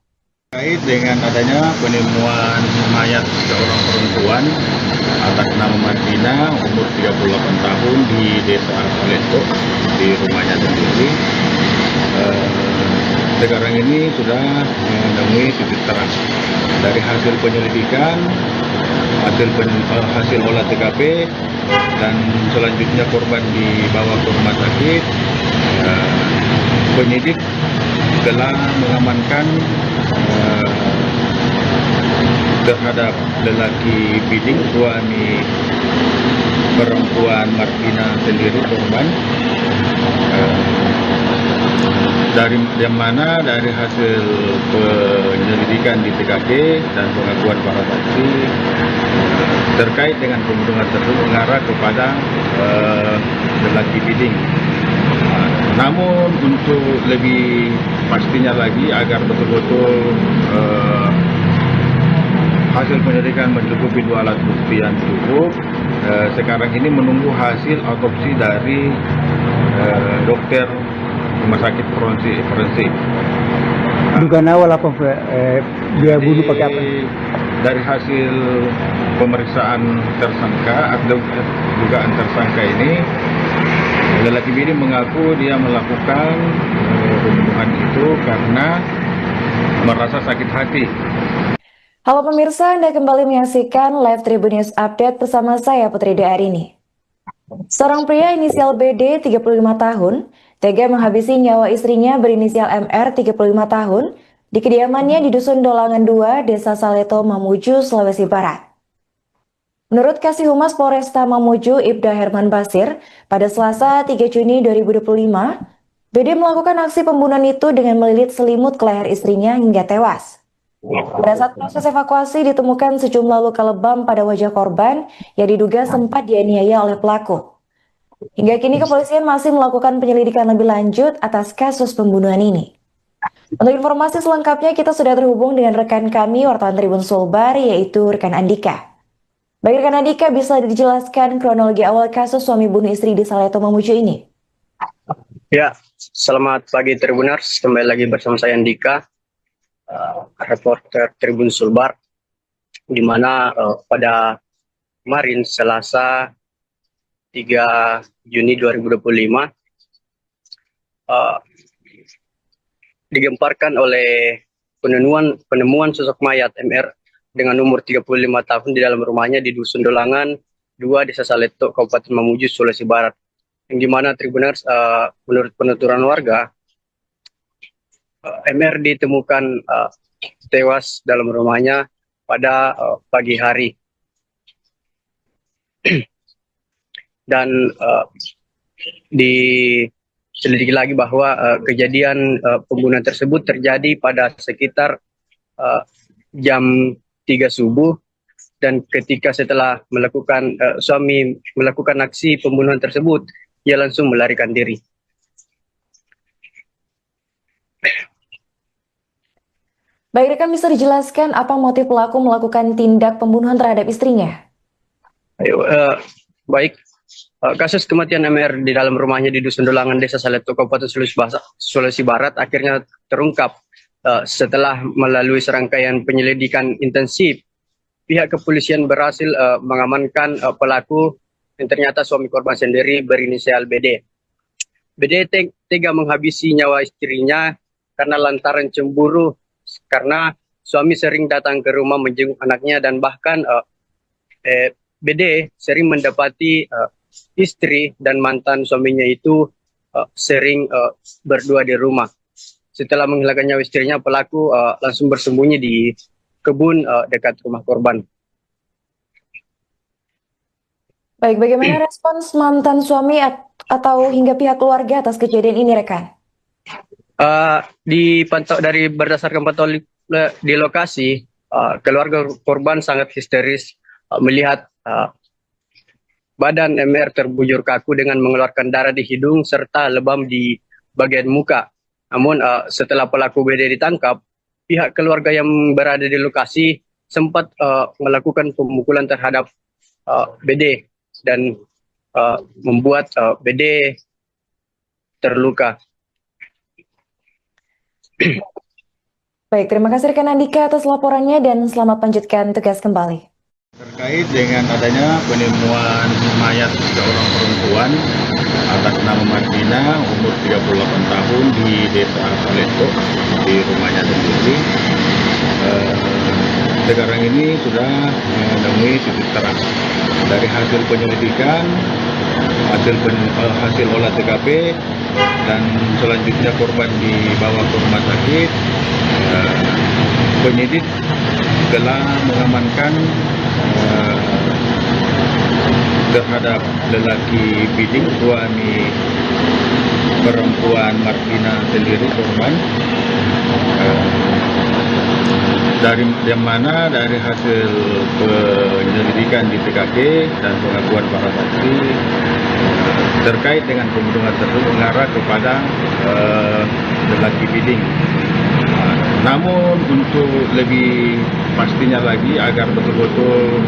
Terkait dengan adanya penemuan mayat seorang perempuan atas nama Martina, umur 38 tahun di desa Saleto, di rumahnya sendiri. Sekarang ini sudah menemui titik terang. Dari hasil penyelidikan, hasil olah TKP, dan selanjutnya korban dibawa ke rumah sakit, penyidik telah mengamankan terhadap lelaki Biding, suami perempuan Martina sendiri korban, dari yang mana dari hasil penyelidikan di TKP dan pengakuan para saksi terkait dengan pembunuhan tersebut mengarah kepada lelaki Biding. Namun untuk lebih pastinya lagi agar betul-betul hasil penyelidikan mencukupi 2 alat bukti yang cukup, sekarang ini menunggu hasil otopsi dari dokter rumah sakit forensik. Dugaan awal apa dia bunuh pakai apa? Dari hasil pemeriksaan tersangka atau dugaan tersangka ini, lelaki ini mengaku dia melakukan pembunuhan itu karena merasa sakit hati. Halo pemirsa, Anda kembali menyaksikan Live Tribun News Update bersama saya Putri Arini. Seorang pria inisial BD 35 tahun tega menghabisi nyawa istrinya berinisial MR 35 tahun di kediamannya di Dusun Dolangan 2, Desa Saleto, Mamuju, Sulawesi Barat. Menurut Kasih Humas Polresta Mamuju, Ibda Herman Basir, pada Selasa 3 Juni 2025, BD melakukan aksi pembunuhan itu dengan melilit selimut ke leher istrinya hingga tewas. Pada saat proses evakuasi ditemukan sejumlah luka lebam pada wajah korban yang diduga sempat dianiaya oleh pelaku. Hingga kini kepolisian masih melakukan penyelidikan lebih lanjut atas kasus pembunuhan ini. Untuk informasi selengkapnya kita sudah terhubung dengan rekan kami wartawan Tribun Sulbar, yaitu rekan Andika. Baik rekan Andika, bisa dijelaskan kronologi awal kasus suami bunuh istri di Saleto Mamuju ini? Ya, selamat pagi Tribuners, kembali lagi bersama saya Andika, reporter Tribun Sulbar, di mana pada kemarin Selasa 3 Juni 2025 digemparkan oleh penemuan sosok mayat MR dengan umur 35 tahun di dalam rumahnya di Dusun Dolangan 2, Desa Saleto, Kabupaten Mamuju, Sulawesi Barat. Yang dimana Tribuners, menurut penuturan warga, MR ditemukan tewas dalam rumahnya pada pagi hari. Dan diselidiki lagi bahwa kejadian pembunuhan tersebut terjadi pada sekitar jam 3 subuh, dan ketika setelah suami melakukan aksi pembunuhan tersebut, ia langsung melarikan diri. Baik, rekan bisa dijelaskan apa motif pelaku melakukan tindak pembunuhan terhadap istrinya? Baik, kasus kematian MR di dalam rumahnya di Dusun Dolangan, Desa Saleto, Kabupaten Sulawesi Barat akhirnya terungkap setelah melalui serangkaian penyelidikan intensif. Pihak kepolisian berhasil mengamankan pelaku yang ternyata suami korban sendiri berinisial BD. BD tega menghabisi nyawa istrinya karena lantaran cemburu, karena suami sering datang ke rumah menjenguk anaknya, dan bahkan BD sering mendapati istri dan mantan suaminya itu sering berdua di rumah. Setelah menghilangkan nyawa istrinya, pelaku langsung bersembunyi di kebun dekat rumah korban. Baik, bagaimana respons mantan suami atau hingga pihak keluarga atas kejadian ini, rekan? Berdasarkan pantauan di lokasi, keluarga korban sangat histeris melihat badan MR terbujur kaku dengan mengeluarkan darah di hidung serta lebam di bagian muka. Namun setelah pelaku BD ditangkap, pihak keluarga yang berada di lokasi sempat melakukan pemukulan terhadap BD dan membuat BD terluka. Baik, terima kasih rekan Andika atas laporannya dan selamat lanjutkan tugas kembali. Terkait dengan adanya penemuan mayat seorang perempuan atas nama Martina, umur 38 tahun di Desa Saleto, di rumahnya sendiri. Sekarang ini sudah menemui titik terang. Dari hasil penyelidikan, hasil olah TKP, dan selanjutnya korban dibawa ke rumah sakit, penyidik telah mengamankan terhadap lelaki Biding, suami perempuan Martina sendiri korban, dari hasil penyelidikan di TKP dan pengakuan para saksi terkait dengan pembunuhan tersebut mengarah kepada lelaki Biding. Namun untuk lebih pastinya lagi agar betul-betul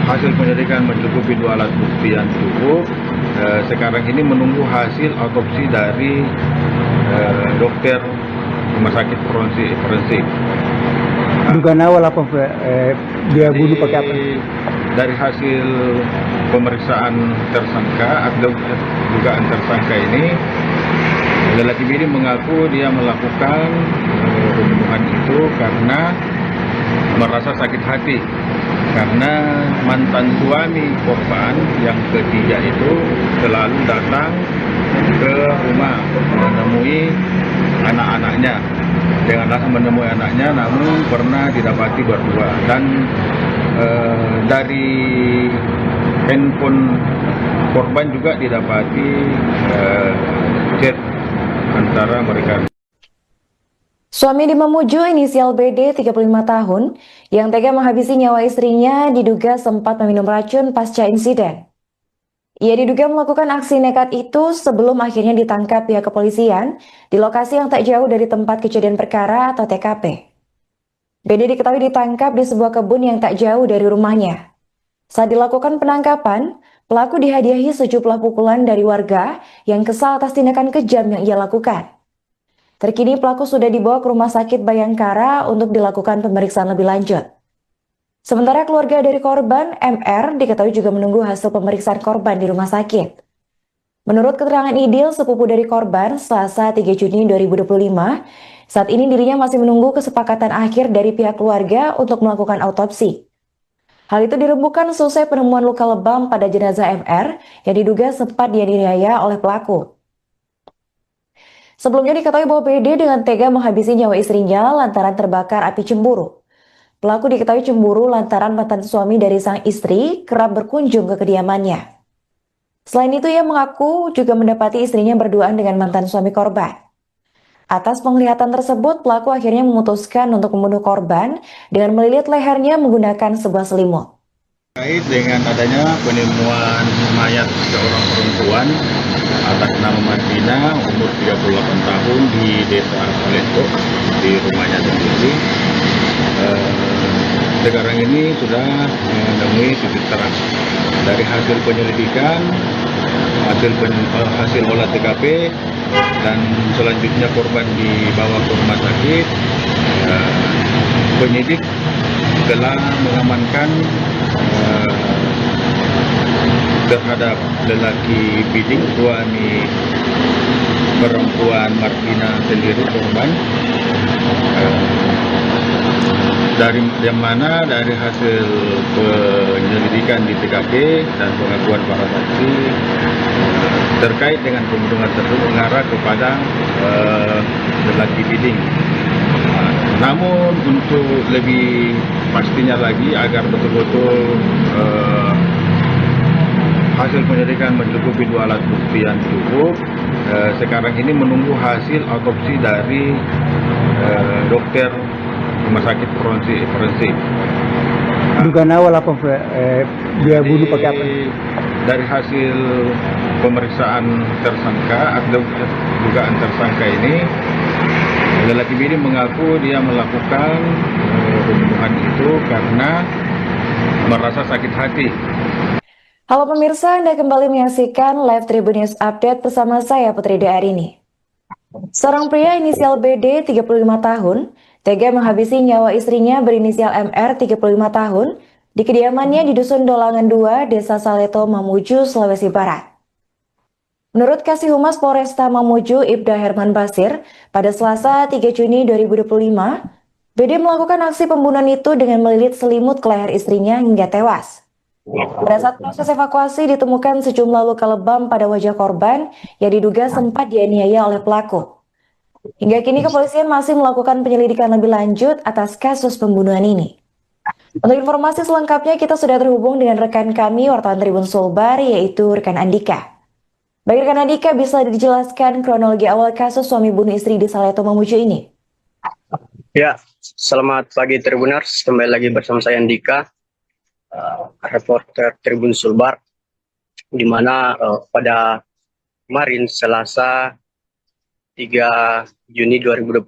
hasil penyelidikan mencukupi 2 alat bukti yang cukup, sekarang ini menunggu hasil otopsi dari dokter rumah sakit forensik. Dugaan awal apa dia bunuh pakai apa? Dari hasil pemeriksaan tersangka atau dugaan tersangka ini, lelaki ini mengaku dia melakukan pembunuhan itu karena merasa sakit hati karena mantan suami korban yang ketiga itu selalu datang ke rumah menemui anak-anaknya. Dengan alasan menemui anaknya, namun pernah didapati berdua. Dan dari handphone korban juga didapati chat antara mereka. Suami di Mamuju inisial BD 35 tahun yang tega menghabisi nyawa istrinya diduga sempat meminum racun pasca insiden. Ia diduga melakukan aksi nekat itu sebelum akhirnya ditangkap pihak kepolisian di lokasi yang tak jauh dari tempat kejadian perkara atau TKP. BD diketahui ditangkap di sebuah kebun yang tak jauh dari rumahnya. Saat dilakukan penangkapan, pelaku dihadiahi sejumlah pukulan dari warga yang kesal atas tindakan kejam yang ia lakukan. Terkini pelaku sudah dibawa ke Rumah Sakit Bayangkara untuk dilakukan pemeriksaan lebih lanjut. Sementara keluarga dari korban, MR, diketahui juga menunggu hasil pemeriksaan korban di rumah sakit. Menurut keterangan Idil, sepupu dari korban, Selasa 3 Juni 2025, Saat ini dirinya masih menunggu kesepakatan akhir dari pihak keluarga untuk melakukan autopsi. Hal itu dirembukan selesai penemuan luka lebam pada jenazah MR yang diduga sempat dianiaya oleh pelaku. Sebelumnya diketahui bahwa BD dengan tega menghabisi nyawa istrinya lantaran terbakar api cemburu. Pelaku diketahui cemburu lantaran mantan suami dari sang istri kerap berkunjung ke kediamannya. Selain itu, ia mengaku juga mendapati istrinya berduaan dengan mantan suami korban. Atas penglihatan tersebut, pelaku akhirnya memutuskan untuk membunuh korban dengan melilit lehernya menggunakan sebuah selimut. Terkait dengan adanya penemuan mayat seorang perempuan atas nama Martina umur 38 tahun di Desa Saleto di rumahnya sendiri. Sekarang ini sudah menemui titik terang dari hasil penyelidikan, hasil olah TKP, dan selanjutnya korban dibawa ke rumah sakit. Penyidik telah mengamankan terhadap lelaki Biding, suami perempuan Martina sendiri korban, dari yang mana dari hasil penyelidikan di TKP dan pengakuan para saksi terkait dengan pembunuhan tersebut mengarah kepada lelaki Biding. Namun untuk lebih pastinya lagi agar betul-betul hasil penyelidikan mencukupi dua alat bukti yang cukup, sekarang ini menunggu hasil autopsi dari dokter rumah sakit forensik. Dugaan awal apa dia bunuh pakai apa? Dari hasil pemeriksaan tersangka atau dugaan tersangka ini, lelaki ini mengaku dia melakukan pembunuhan itu karena merasa sakit hati. Halo pemirsa, Anda kembali menyaksikan Live Tribun News Update bersama saya Putri Arini. Seorang pria inisial BD 35 tahun tega menghabisi nyawa istrinya berinisial MR 35 tahun di kediamannya di Dusun Dolangan 2, Desa Saleto, Mamuju, Sulawesi Barat. Menurut Kasih Humas Polresta Mamuju, Ibda Herman Basir, pada Selasa 3 Juni 2025, BD melakukan aksi pembunuhan itu dengan melilit selimut ke leher istrinya hingga tewas. Pada saat proses evakuasi ditemukan sejumlah luka lebam pada wajah korban yang diduga sempat dianiaya oleh pelaku. Hingga kini kepolisian masih melakukan penyelidikan lebih lanjut atas kasus pembunuhan ini. Untuk informasi selengkapnya kita sudah terhubung dengan rekan kami wartawan Tribun Sulbar yaitu rekan Andika. Baik rekan Andika, bisa dijelaskan kronologi awal kasus suami bunuh istri di Saleto Mamuju ini? Ya, selamat pagi Tribuners, kembali lagi bersama saya Andika, reporter Tribun Sulbar, di mana pada kemarin Selasa 3 Juni 2025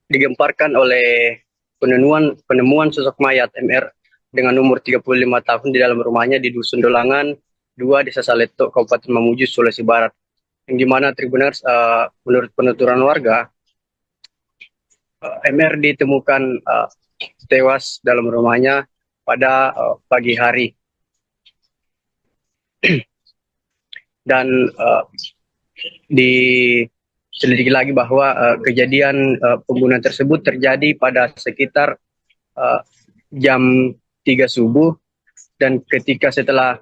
digemparkan oleh penemuan sosok mayat MR dengan umur 35 tahun di dalam rumahnya di Dusun Dolangan 2, Desa Saleto, Kabupaten Mamuju, Sulawesi Barat. Yang di mana Tribuners, menurut penuturan warga, MR ditemukan tewas dalam rumahnya pada pagi hari. Dan diselidiki lagi bahwa kejadian pembunuhan tersebut terjadi pada sekitar jam 3 subuh, dan ketika setelah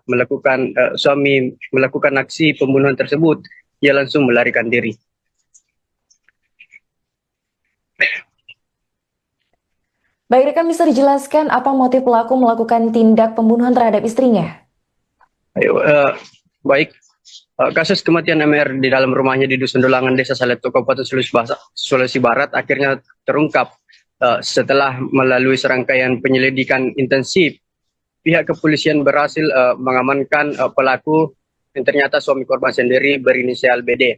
suami melakukan aksi pembunuhan tersebut, ia langsung melarikan diri. Baik rekan, bisa dijelaskan apa motif pelaku melakukan tindak pembunuhan terhadap istrinya? Baik. Kasus kematian MR di dalam rumahnya di Dusun Dolangan, Desa Saleto, Kabupaten Sulawesi Barat akhirnya terungkap setelah melalui serangkaian penyelidikan intensif. Pihak kepolisian berhasil mengamankan pelaku yang ternyata suami korban sendiri berinisial BD.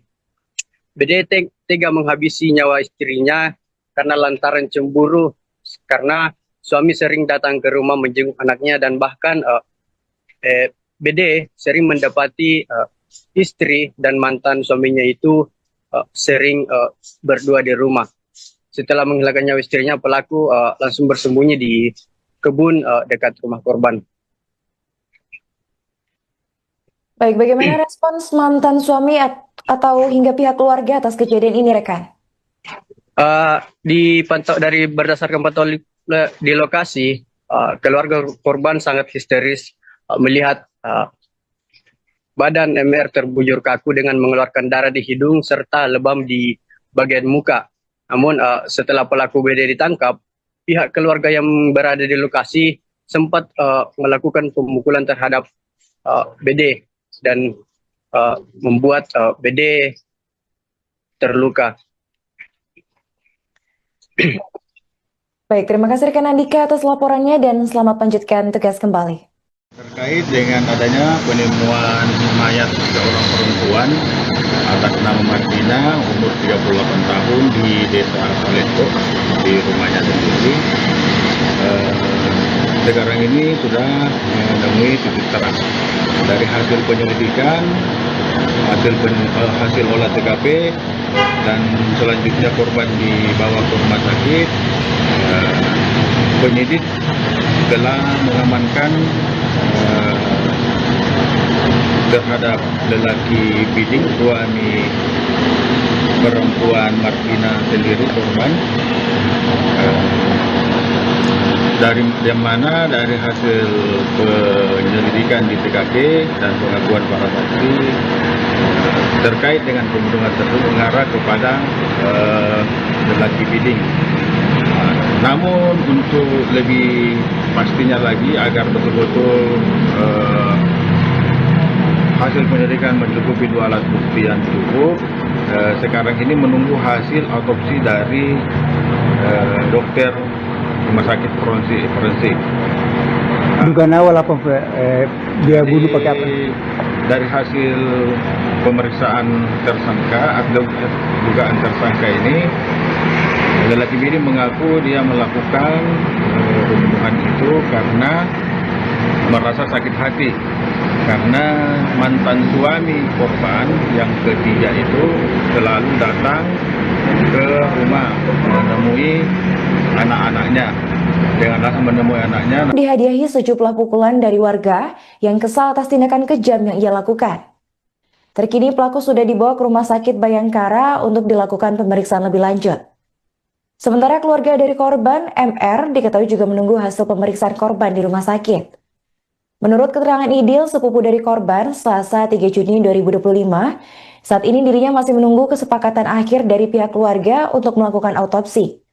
BD tega menghabisi nyawa istrinya karena lantaran cemburu, karena suami sering datang ke rumah menjenguk anaknya, dan bahkan BD sering mendapati istri dan mantan suaminya itu sering berdua di rumah. Setelah menghilangkan nyawa istrinya, pelaku langsung bersembunyi di kebun dekat rumah korban. Baik, bagaimana respons mantan suami atau hingga pihak keluarga atas kejadian ini, rekan? Dipantau dari berdasarkan pantauan di lokasi, keluarga korban sangat histeris melihat badan MR terbujur kaku dengan mengeluarkan darah di hidung serta lebam di bagian muka. Namun setelah pelaku BD ditangkap, pihak keluarga yang berada di lokasi sempat melakukan pemukulan terhadap BD dan membuat BD terluka. Baik, terima kasih rekan Andika atas laporannya dan selamat lanjutkan tugas kembali. Terkait dengan adanya penemuan mayat seorang perempuan atas nama Martina umur 38 tahun di Desa Saleto di rumahnya sendiri. Sekarang ini sudah menemui titik terang dari hasil penyelidikan, hasil olah TKP, dan selanjutnya korban dibawa ke rumah sakit. Penyidik telah mengamankan terhadap lelaki Biding, suami perempuan Martina sendiri korban. Dari mana dari hasil penyelidikan di TKP dan pengakuan para saksi terkait dengan pembunuhan tersebut mengarah kepada lelaki Biding. Namun untuk lebih pastinya lagi agar betul-betul hasil penyelidikan mencukupi 2 alat bukti yang cukup, sekarang ini menunggu hasil otopsi dari dokter rumah sakit forensik. Dugaan awal apa dia bunuh pakai apa? Dari hasil pemeriksaan tersangka atau dugaan tersangka ini, lelaki ini mengaku dia melakukan pembunuhan itu karena merasa sakit hati karena mantan suami korban yang ketiga itu selalu datang ke rumah menemui anak-anaknya. Dengan alasan menemui anaknya, Dihadiahi sejumlah pukulan dari warga yang kesal atas tindakan kejam yang ia lakukan. Terkini pelaku sudah dibawa ke Rumah Sakit Bayangkara untuk dilakukan pemeriksaan lebih lanjut. Sementara keluarga dari korban, MR, diketahui juga menunggu hasil pemeriksaan korban di rumah sakit. Menurut keterangan Idil, sepupu dari korban, Selasa 3 Juni 2025, saat ini dirinya masih menunggu kesepakatan akhir dari pihak keluarga untuk melakukan autopsi.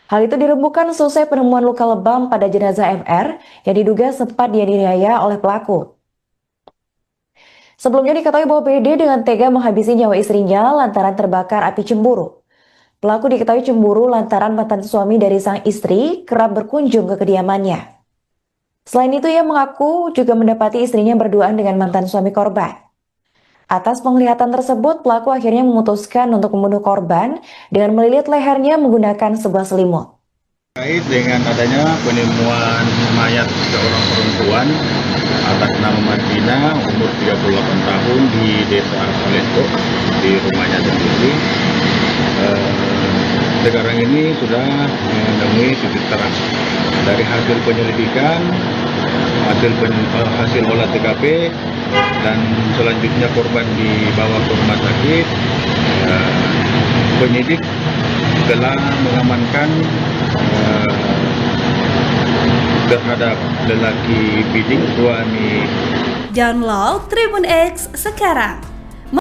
Hal itu dirembukan selesai penemuan luka lebam pada jenazah MR yang diduga sempat dianiaya oleh pelaku. Sebelumnya diketahui bahwa BD dengan tega menghabisi nyawa istrinya lantaran terbakar api cemburu. Pelaku diketahui cemburu lantaran mantan suami dari sang istri kerap berkunjung ke kediamannya. Selain itu, ia mengaku juga mendapati istrinya berduaan dengan mantan suami korban. Atas penglihatan tersebut, pelaku akhirnya memutuskan untuk membunuh korban dengan melilit lehernya menggunakan sebuah selimut. terkait dengan adanya penemuan mayat seorang perempuan atas nama Martina umur 38 tahun di Desa Saleto di rumahnya sendiri. Sekarang ini sudah menemui titik terang dari hasil penyelidikan, hasil olah TKP, dan selanjutnya korban dibawa ke rumah sakit. Penyidik telah mengamankan terhadap lelaki Biding, suami. Download Tribun X sekarang.